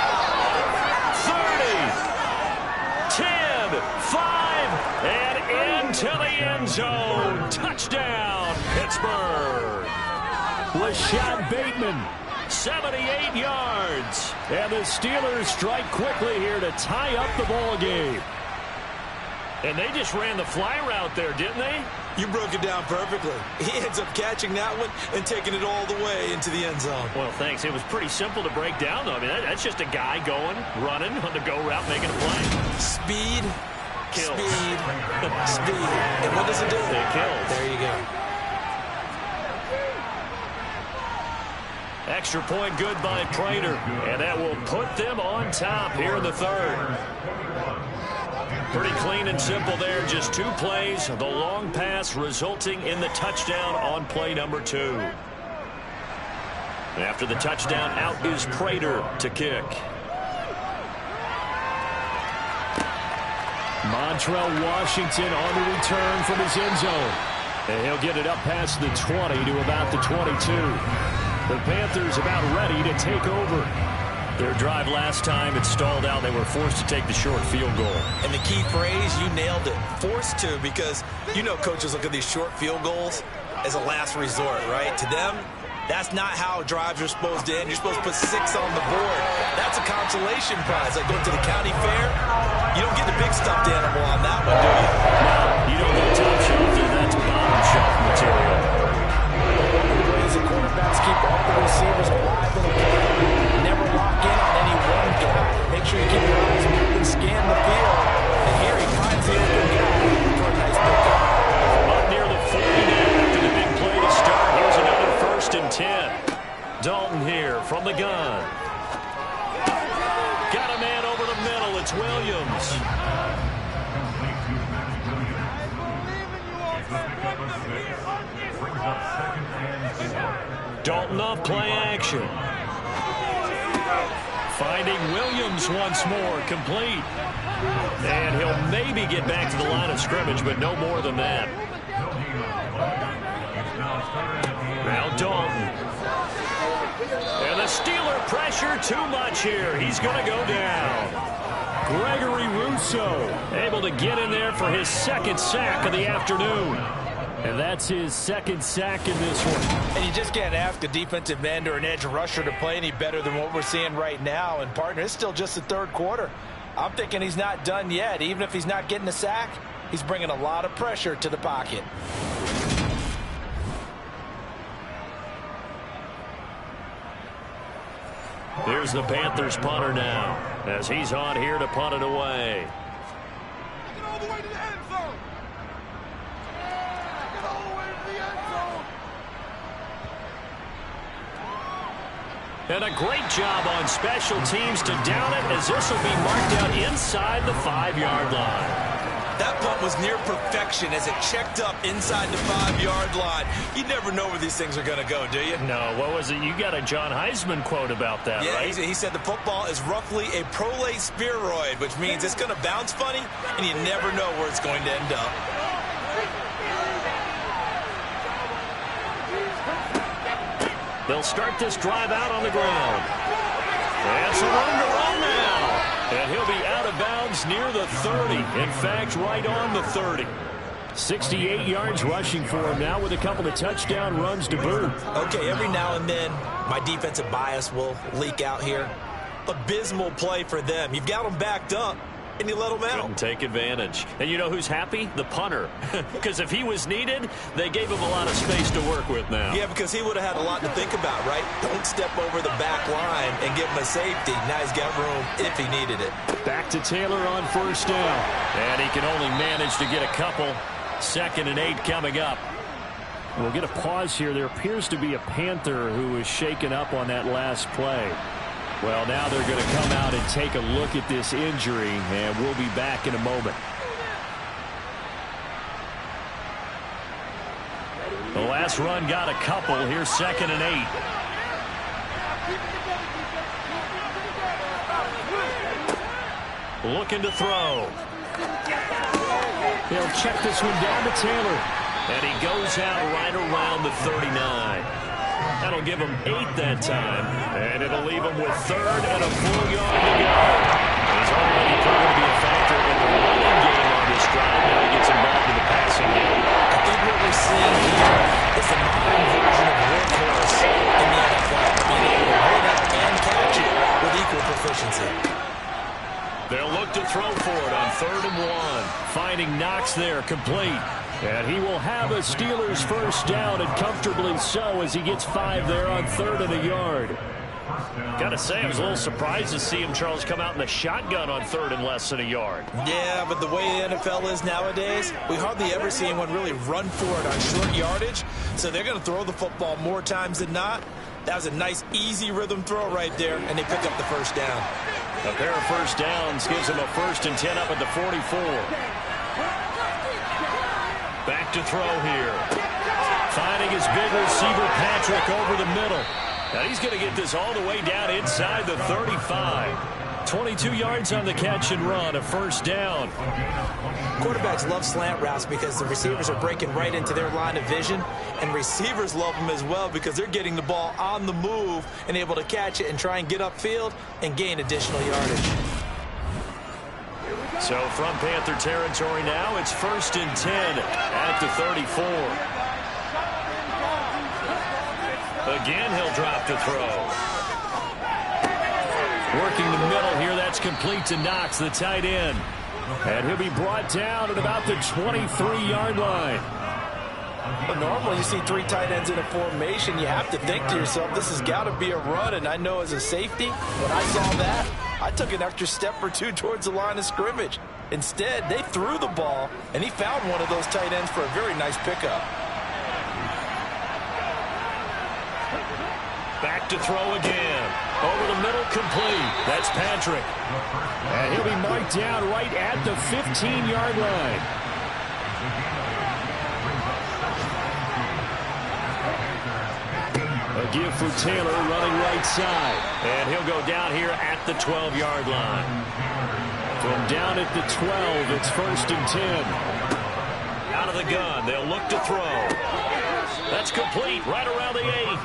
Speaker 2: 30, 10, 5, and into the end zone. Touchdown, Pittsburgh.
Speaker 5: Rashad Bateman.
Speaker 2: 78 yards.
Speaker 5: And the Steelers strike quickly here to tie up the ball game.
Speaker 2: And they just ran the fly route there, didn't they?
Speaker 3: You broke it down perfectly. He ends up catching that one and taking it all the way into the end zone.
Speaker 2: Well, thanks. It was pretty simple to break down, though. I mean, that's just a guy going, running on the go route, making a play.
Speaker 3: Speed,
Speaker 2: Kills.
Speaker 3: speed, speed. And what does it do?
Speaker 2: It kills.
Speaker 3: There you go.
Speaker 2: Extra point good by Prater, and that will put them on top here in the third. Pretty clean and simple there. Just 2 plays. The long pass resulting in the touchdown on play number 2. After the touchdown, out is Prater to kick.
Speaker 5: Montrell Washington on the return from his end zone. And he'll get it up past the 20 to about the 22. The Panthers about ready to take over. Their drive last time, it stalled out. They were forced to take the short field goal.
Speaker 3: And the key phrase, you nailed it. Forced to, because you know coaches look at these short field goals as a last resort, right? To them, that's not how drives are supposed to end. You're supposed to put 6 on the board. That's a consolation prize. Like going to the county fair, you don't get the big stuffed animal on that one, do you?
Speaker 2: No, you don't get top shelf, and that's bottom shelf material.
Speaker 4: As the quarterbacks keep all the receivers alive in the game. Never lock in on any one guy. Make sure you keep your eyes moving, scan the field. And here he finds the open guy for a nice pickup.
Speaker 2: Up near the 40 now after the big play to start. Here's another 1st and 10. Dalton here from the gun. Got a man over the middle. It's Williams. Dalton off play action. Finding Williams once more, complete. And he'll maybe get back to the line of scrimmage, but no more than that. Now Dalton. And the Steeler pressure too much here. He's going to go down.
Speaker 5: Gregory Rousseau
Speaker 2: Able to get in there for his 2nd sack of the afternoon.
Speaker 5: And that's his 2nd sack in this one.
Speaker 4: And you just can't ask a defensive end or an edge rusher to play any better than what we're seeing right now. And, partner, it's still just the 3rd quarter. I'm thinking he's not done yet. Even if he's not getting a sack, he's bringing a lot of pressure to the pocket.
Speaker 2: Here's the Panthers punter now, as he's on here to punt it away.
Speaker 7: Get all the way to the end zone. Get all the way to the end zone.
Speaker 2: And a great job on special teams to down it, as this will be marked out inside the 5-yard line.
Speaker 3: That punt was near perfection as it checked up inside the 5-yard line. You never know where these things are going to go, do you?
Speaker 2: No, what was it? You got a John Heisman quote about that,
Speaker 3: yeah,
Speaker 2: right?
Speaker 3: He said the football is roughly a prolate spheroid, which means it's going to bounce funny, and you never know where it's going to end up.
Speaker 2: They'll start this drive out on the ground. And some room to run now. And he'll be out of bounds near the 30. In fact, right on the 30.
Speaker 5: 68 yards rushing for him now with a couple of touchdown runs to boot.
Speaker 3: Okay, every now and then my defensive bias will leak out here. Abysmal play for them. You've got them backed up. and you let them out.
Speaker 2: Couldn't take advantage. And you know who's happy? The punter. Because if he was needed, they gave him a lot of space to work with now.
Speaker 3: Yeah, because he would have had a lot to think about, right? Don't step over the back line and give him a safety. Now he's got room if he needed it.
Speaker 5: Back to Taylor on first down.
Speaker 2: And he can only manage to get a couple. 2nd and 8 coming up.
Speaker 5: We'll get a pause here. There appears to be a Panther who was shaken up on that last play. Well, now they're going to come out and take a look at this injury, and we'll be back in a moment.
Speaker 2: The last run got a couple. Here's 2nd and 8. Looking to throw.
Speaker 5: They'll check this one down to Taylor.
Speaker 2: And he goes out right around the 39. That'll give him 8 that time. And it'll leave him with 3rd and a full yard to go. He's already proven to be a factor in the running game on this drive. Now he gets involved in the passing game.
Speaker 3: I think what we're seeing here is the modern version of workhorse in the NFL, being able to hold it and catch it with equal proficiency.
Speaker 2: They'll look to throw for it on 3rd and 1.
Speaker 5: Finding Knox there, complete. And he will have a Steelers first down, and comfortably so, as he gets 5 there on 3rd and a yard.
Speaker 2: Got to say, I was a little surprised to see him, Charles, come out in the shotgun on 3rd and less than a yard.
Speaker 3: Yeah, but the way the NFL is nowadays, we hardly ever see anyone really run for it on short yardage. So they're going to throw the football more times than not. That was a nice, easy rhythm throw right there, and they pick up the first down.
Speaker 2: A pair of first downs gives him a 1st and 10 up at the 44. Back to throw here. Finding his big receiver, Patrick, over the middle. Now he's going to get this all the way down inside the 35. 22 yards on the catch and run, a first down.
Speaker 3: Quarterbacks love slant routes because the receivers are breaking right into their line of vision, and receivers love them as well because they're getting the ball on the move and able to catch it and try and get upfield and gain additional yardage.
Speaker 2: So from Panther territory now, it's 1st and 10 at the 34. Again, he'll drop to throw. Working the middle here, that's complete to Knox, the tight end.
Speaker 5: And he'll be brought down at about the 23-yard line.
Speaker 4: But normally you see 3 tight ends in a formation, you have to think to yourself, this has got to be a run. And I know as a safety, when I saw that, I took an extra step or 2 towards the line of scrimmage. Instead, they threw the ball, and he found one of those tight ends for a very nice pickup.
Speaker 2: Back to throw again. Over the middle, complete. That's Patrick.
Speaker 5: And he'll be marked down right at the 15-yard line. A give for Taylor running right side.
Speaker 2: And he'll go down here at the 12-yard line.
Speaker 5: From down at the 12, it's 1st and 10.
Speaker 2: Out of the gun, they'll look to throw. That's complete, right around the 8.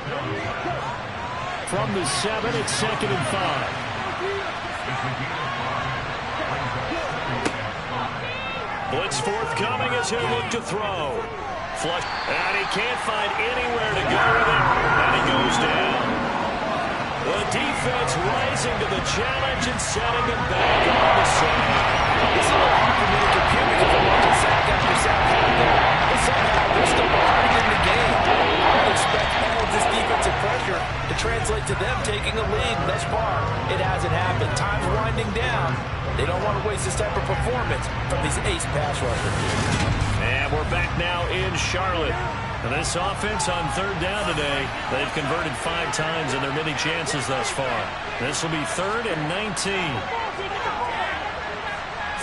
Speaker 5: From the 7, it's 2nd and 5.
Speaker 2: Blitz forthcoming as he'll look to throw. Flush, and he can't find anywhere to go with it, and he goes down. The defense rising to the challenge and setting him back on the side.
Speaker 4: It's a little hard for me to compute because I'm watching sack after sack happen. But somehow they're still behind in the game. I would expect all of this defensive pressure to translate to them taking a lead. Thus far, it hasn't happened. Time's winding down. They don't want to waste this type of performance from these ace pass rushers.
Speaker 2: And we're back now in Charlotte. And this offense on 3rd down today, they've converted 5 times in their many chances thus far. This will be 3rd and 19.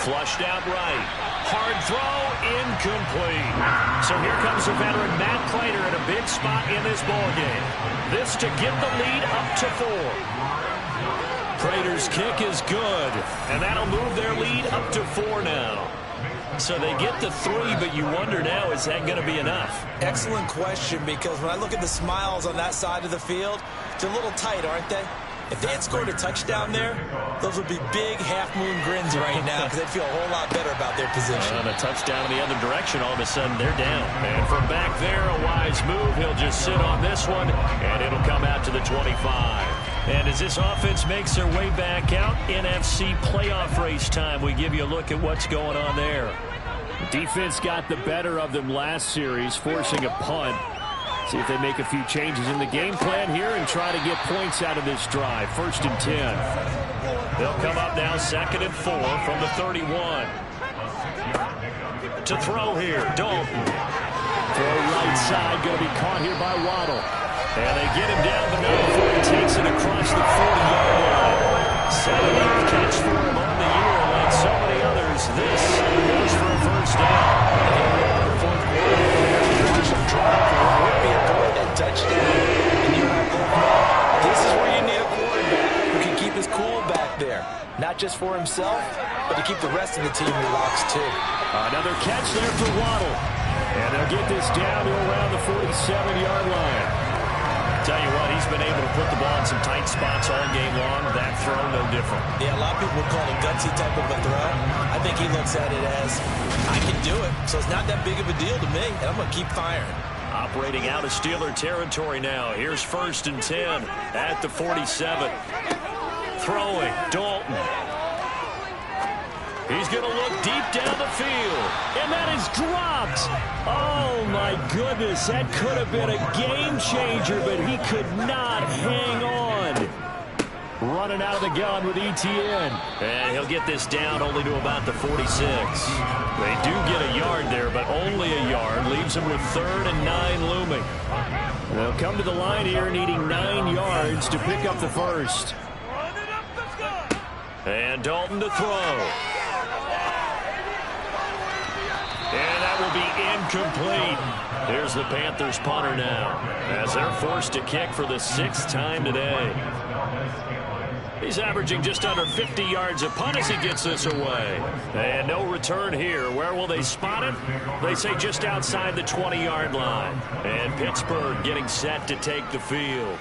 Speaker 2: Flushed out right. Hard throw, incomplete. So here comes the veteran Matt Prater in a big spot in this ballgame. This to get the lead up to 4. Prater's kick is good, and that'll move their lead up to 4 now. So they get the 3, but you wonder now, is that going to be enough?
Speaker 3: Excellent question, because when I look at the smiles on that side of the field, they're a little tight, aren't they? If they had scored a touchdown there, those would be big half-moon grins right now because they'd feel a whole lot better about their position.
Speaker 2: And a touchdown in the other direction, all of a sudden they're down. And from back there, a wise move. He'll just sit on this one, and it'll come out to the 25. And as this offense makes their way back out, NFC playoff race time, we give you a look at what's going on there.
Speaker 5: Defense got the better of them last series, forcing a punt. See if they make a few changes in the game plan here and try to get points out of this drive. 1st and 10.
Speaker 2: They'll come up now 2nd and 4 from the 31. To throw here, Dalton.
Speaker 5: Throw right side, going to be caught here by Waddle.
Speaker 2: And they get him down, but not before he takes it across the 40-yard line. 7th catch for him on the year, and like so many others, this goes for a 1st down.
Speaker 4: Watch him drive for what would be a go-ahead touchdown. And you and I both know this is where you need a quarterback who can keep his cool back there. Not just for himself, but to keep the rest of the team relaxed too.
Speaker 5: Another catch there for Waddle. And they'll get this down to around the 47-yard line.
Speaker 2: Tell you what, he's been able to put the ball in some tight spots all game long. That throw, no different.
Speaker 3: Yeah, a lot of people would call it a gutsy type of a throw. I think he looks at it as, I can do it, so it's not that big of a deal to me, and I'm going to keep firing.
Speaker 2: Operating out of Steeler territory now. Here's 1st and 10 at the 47. Throwing, Dalton. He's going to look deep down the field.
Speaker 5: And that is dropped. Oh, my goodness. That could have been a game changer, but he could not hang on. Running out of the gun with ETN.
Speaker 2: And he'll get this down only to about the 46. They do get a yard there, but only a yard. Leaves them with 3rd and 9 looming.
Speaker 5: They'll come to the line here needing 9 yards to pick up the 1st.
Speaker 2: And Dalton to throw. And that will be incomplete. Here's the Panthers punter now, as they're forced to kick for the 6th time today. He's averaging just under 50 yards a punt as he gets this away. And no return here. Where will they spot it? They say just outside the 20-yard line. And Pittsburgh getting set to take the field.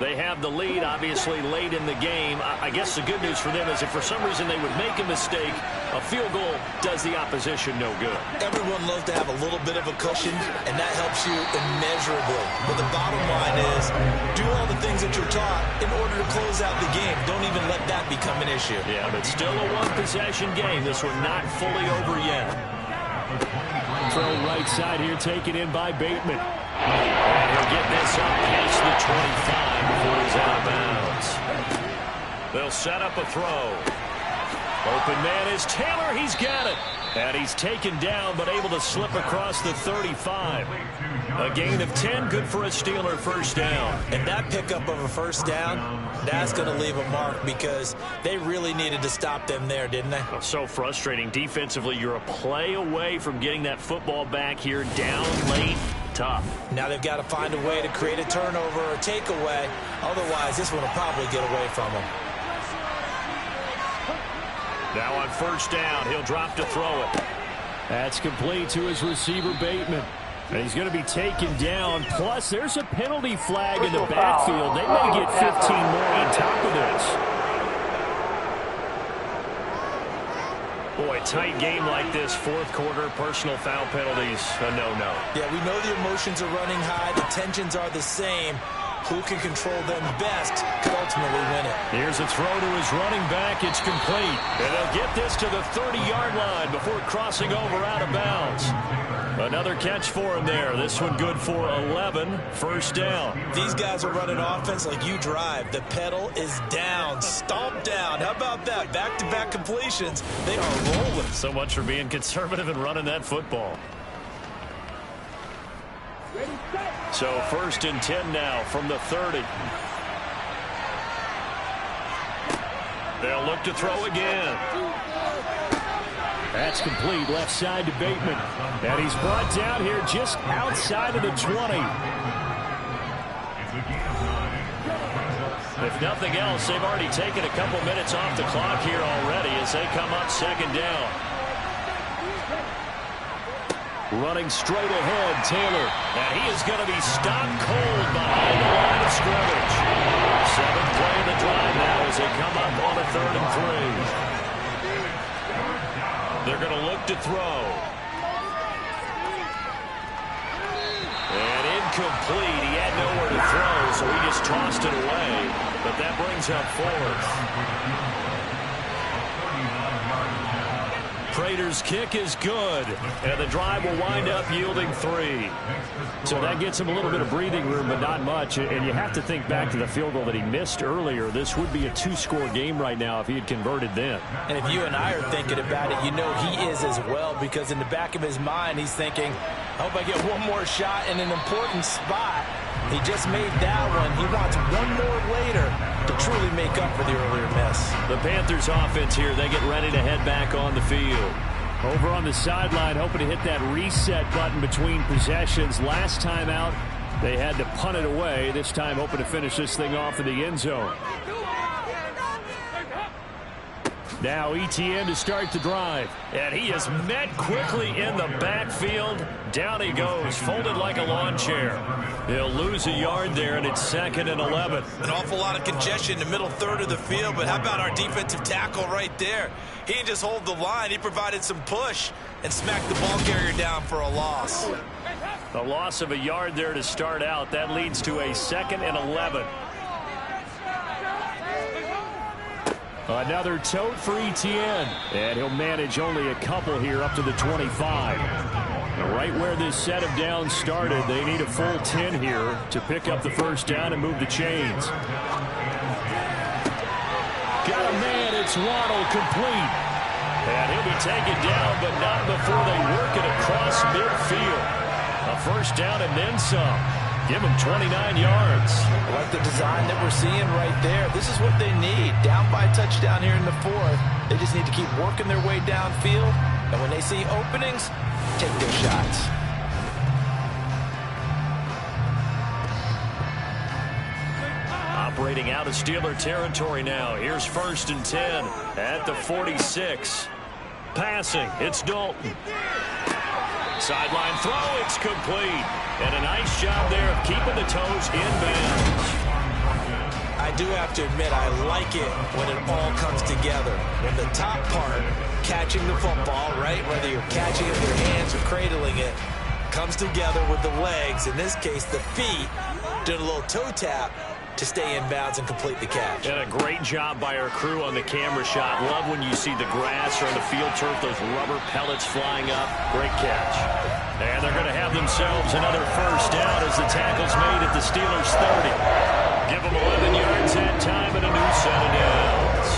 Speaker 2: They have the lead, obviously, late in the game. I guess the good news for them is if for some reason they would make a mistake, a field goal does the opposition no good.
Speaker 3: Everyone loves to have a little bit of a cushion, and that helps you immeasurably. But the bottom line is, do all the things that you're taught in order to close out the game. Don't even let that become an issue.
Speaker 2: Yeah, but still a one-possession game. This one not fully over yet.
Speaker 5: Throw right side here, taken in by Bateman.
Speaker 2: And he'll get this up past the 25 before he's out of bounds. They'll set up a throw. Open man is Taylor. He's got it. And he's taken down, but able to slip across the 35. A gain of 10, good for a Steeler 1st down.
Speaker 3: And that pickup of a 1st down, that's going to leave a mark because they really needed to stop them there, didn't they?
Speaker 2: So frustrating. Defensively, you're a play away from getting that football back here down late. Tough.
Speaker 3: Now they've got to find a way to create a turnover or a takeaway. Otherwise, this one will probably get away from them.
Speaker 2: Now on 1st down, he'll drop to throw it.
Speaker 5: That's complete to his receiver, Bateman. And he's going to be taken down. Plus, there's a penalty flag in the backfield. They may get 15 more on top of this.
Speaker 2: Boy, tight game like this, 4th quarter, personal foul penalties, a no-no.
Speaker 3: Yeah, we know the emotions are running high. The tensions are the same. Who can control them best could ultimately win it.
Speaker 2: Here's a throw to his running back. It's complete. And they'll get this to the 30-yard line before crossing over out of bounds. Another catch for him there. This one good for 11. 1st down.
Speaker 3: These guys are running offense like you drive. The pedal is down. Stomp down. How about that? Back-to-back completions. They are rolling.
Speaker 2: So much for being conservative and running that football. So 1st and 10 now from the 30. They'll look to throw again.
Speaker 5: That's complete, left side to Bateman. And he's brought down here just outside of the 20.
Speaker 2: If nothing else, they've already taken a couple minutes off the clock here already as they come up 2nd down.
Speaker 5: Running straight ahead, Taylor.
Speaker 2: And he is going to be stopped cold behind the line of scrimmage. 7th play of the drive now as they come up on a 3rd and 3. They're going to look to throw. And incomplete. He had nowhere to throw, so he just tossed it away. but that brings up fourth. Prater's kick is good, and the drive will wind up yielding 3.
Speaker 5: So that gets him a little bit of breathing room, but not much. And you have to think back to the field goal that he missed earlier. This would be a 2-score game right now if he had converted then.
Speaker 3: And if you and I are thinking about it, you know he is as well, because in the back of his mind, he's thinking, I hope I get one more shot in an important spot. He just made that one. He wants one more later to truly make up for the earlier miss.
Speaker 2: The Panthers offense here, they get ready to head back on the field.
Speaker 5: Over on the sideline, hoping to hit that reset button between possessions. Last time out, they had to punt it away. This time, hoping to finish this thing off in the end zone. Now ETN to start the drive.
Speaker 2: And he is met quickly in the backfield. Down he goes, folded like a lawn chair. He'll lose a yard there, and it's 2nd and 11.
Speaker 3: An awful lot of congestion in the middle third of the field, but how about our defensive tackle right there? He didn't just hold the line. He provided some push and smacked the ball carrier down for a loss.
Speaker 2: A loss of a yard there to start out. That leads to a 2nd and 11.
Speaker 5: Another tote for ETN, and he'll manage only a couple here up to the 25. Right where this set of downs started, they need a full 10 here to pick up the first down and move the chains. Got a man, it's Waddle, complete.
Speaker 2: And he'll be taken down, but not before they work it across midfield. A first down and then some. Give them 29 yards.
Speaker 3: I like the design that we're seeing right there. This is what they need. Down by a touchdown here in the 4th. They just need to keep working their way downfield. And when they see openings, take their shots.
Speaker 2: Operating out of Steeler territory now. Here's 1st and 10 at the 46. Passing, it's Dalton. Sideline throw, it's complete. And a nice job there of keeping the toes in bounds.
Speaker 3: I do have to admit, I like it when it all comes together. When the top part, catching the football, right, whether you're catching it with your hands or cradling it, comes together with the legs, in this case the feet, did a little toe tap to stay in bounds and complete the catch.
Speaker 2: And a great job by our crew on the camera shot. Love when you see the grass or the field turf, those rubber pellets flying up. Great catch. And they're going to have themselves another first down as the tackle's made at the Steelers' 30. Give them 11 yards that time and a new set of downs.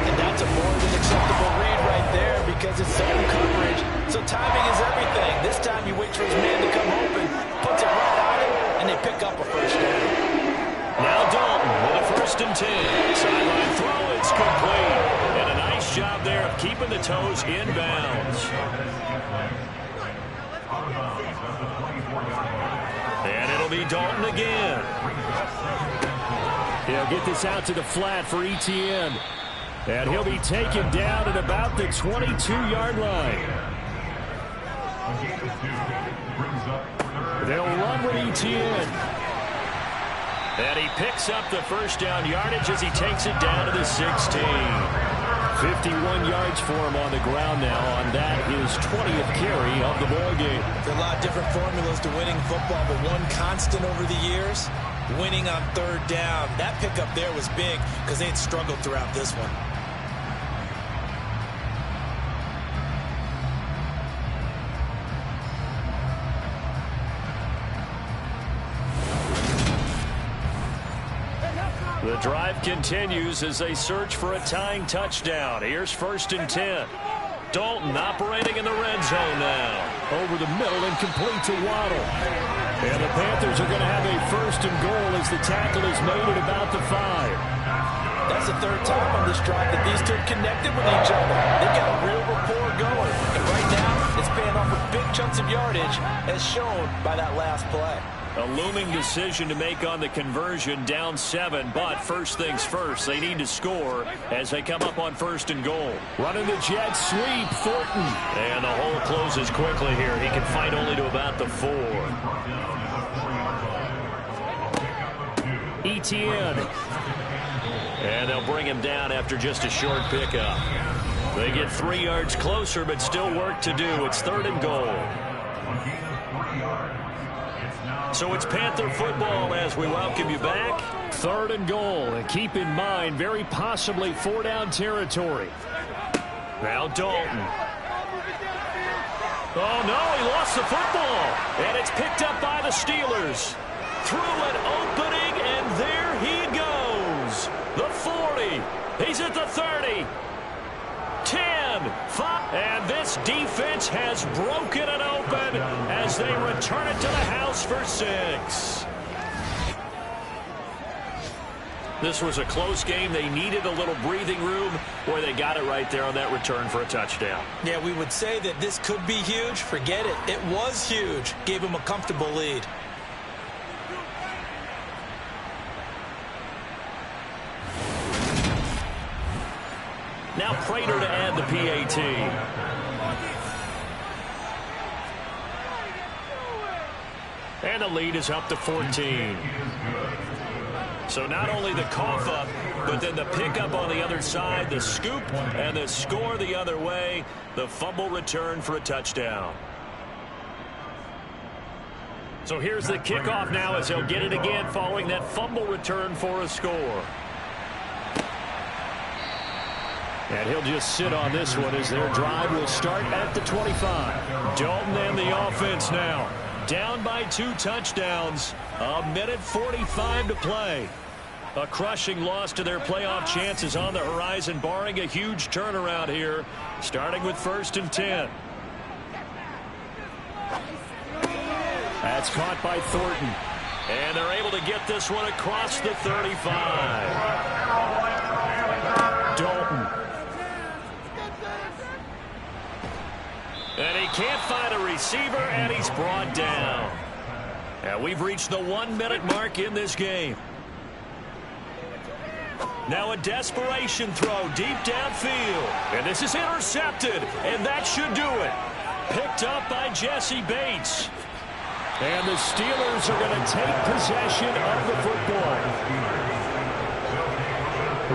Speaker 3: And that's a more than acceptable read right there because it's zone coverage, so timing is everything. This time you wait for his man to come open, puts it right on it, and they pick up a first down.
Speaker 2: Now Dalton with a 1st and 10. Sideline throw, it's complete. And a nice job there of keeping the toes in bounds. And it'll be Dalton again.
Speaker 5: He'll get this out to the flat for ETN. And he'll be taken down at about the 22-yard line. They'll run with ETN.
Speaker 2: And he picks up the first down yardage as he takes it down to the 16.
Speaker 5: 51 yards for him on the ground now on that, his 20th carry of the ball game.
Speaker 3: There are a lot of different formulas to winning football, but one constant over the years, winning on 3rd down. That pickup there was big because they had struggled throughout this one.
Speaker 2: The drive continues as they search for a tying touchdown. Here's 1st and 10. Dalton operating in the red zone now.
Speaker 5: Over the middle and complete to Waddle. And the Panthers are going to have a 1st and goal as the tackle is made at about the 5.
Speaker 3: That's the 3rd time on this drive that these two have connected with each other. They've got a real rapport going. And right now, it's paying off with big chunks of yardage as shown by that last play.
Speaker 2: A looming decision to make on the conversion, down 7, but first things first, they need to score as they come up on 1st and goal.
Speaker 5: Running the jet sweep, Thornton.
Speaker 2: And the hole closes quickly here. He can fight only to about the 4.
Speaker 5: ETN.
Speaker 2: And they'll bring him down after just a short pickup. They get 3 yards closer, but still work to do. It's 3rd and goal. So it's Panther football as we welcome you back.
Speaker 5: 3rd and goal, and keep in mind, very possibly 4-down territory.
Speaker 2: Now Dalton. Oh, no, he lost the football. And it's picked up by the Steelers. Through an opening, and there he goes. The 40. He's at the 30. 10, 5, and this defense has broken it open as they return it to the house for 6. This was a close game. They needed a little breathing room. Boy, they got it right there on that return for a touchdown.
Speaker 3: Yeah, we would say that this could be huge. Forget it. It was huge. Gave him a comfortable lead.
Speaker 2: Now Prater to add the PAT. And the lead is up to 14. So not only the cough up, but then the pickup on the other side, the scoop, and the score the other way. The fumble return for a touchdown. So here's the kickoff now as he'll get it again following that fumble return for a score.
Speaker 5: And he'll just sit on this one as their drive will start at the 25.
Speaker 2: Dalton and the offense now. Down by 2 touchdowns. 1:45 to play. A crushing loss to their playoff chances on the horizon, barring a huge turnaround here, starting with 1st and 10.
Speaker 5: That's caught by Thornton.
Speaker 2: And they're able to get this one across the 35.
Speaker 5: Dalton.
Speaker 2: And he can't find a receiver, and he's brought down. And we've reached the 1-minute mark in this game. Now a desperation throw deep downfield. And this is intercepted, and that should do it. Picked up by Jesse Bates.
Speaker 5: And the Steelers are going to take possession of the football.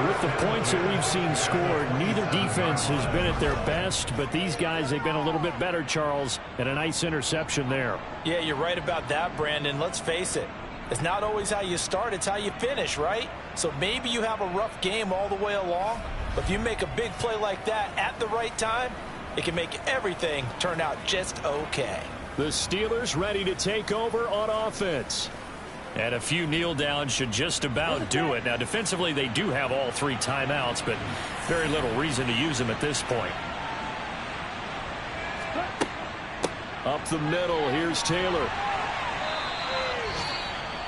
Speaker 5: With the points that we've seen scored, neither defense has been at their best, but these guys, they've been a little bit better, Charles, and a nice interception there.
Speaker 3: Yeah, you're right about that, Brandon. Let's face it. It's not always how you start, it's how you finish, right? So maybe you have a rough game all the way along, but if you make a big play like that at the right time, it can make everything turn out just okay.
Speaker 5: The Steelers ready to take over on offense.
Speaker 2: And a few kneel downs should just about do it. Now, defensively, they do have all 3 timeouts, but very little reason to use them at this point.
Speaker 5: Up the middle, here's Taylor.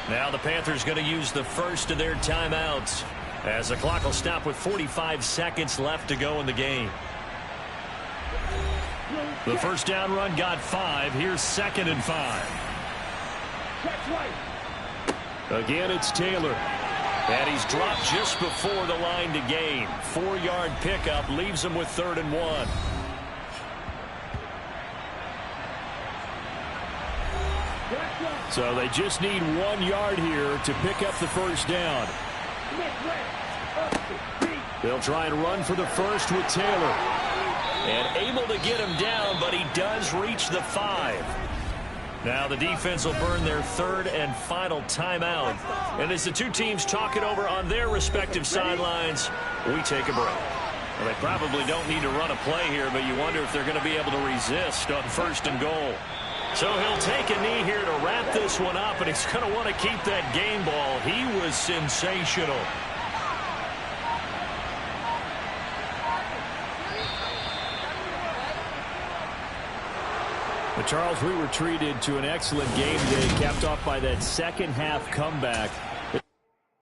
Speaker 2: Now the Panthers going to use the first of their timeouts as the clock will stop with 45 seconds left to go in the game. The first down run got 5. Here's 2nd and 5.
Speaker 5: Again, it's Taylor.
Speaker 2: And he's dropped just before the line to gain. 4-yard pickup leaves him with 3rd and 1.
Speaker 5: So they just need 1 yard here to pick up the first down. They'll try and run for the first with Taylor.
Speaker 2: And able to get him down, but he does reach the 5. Now the defense will burn their 3rd and final timeout. And as the two teams talk it over on their respective sidelines, we take a break. Well, they probably don't need to run a play here, but you wonder if they're going to be able to resist on 1st and goal. So he'll take a knee here to wrap this one up, and he's going to want to keep that game ball. He was sensational.
Speaker 5: But Charles, we were treated to an excellent game day, capped off by that second half comeback.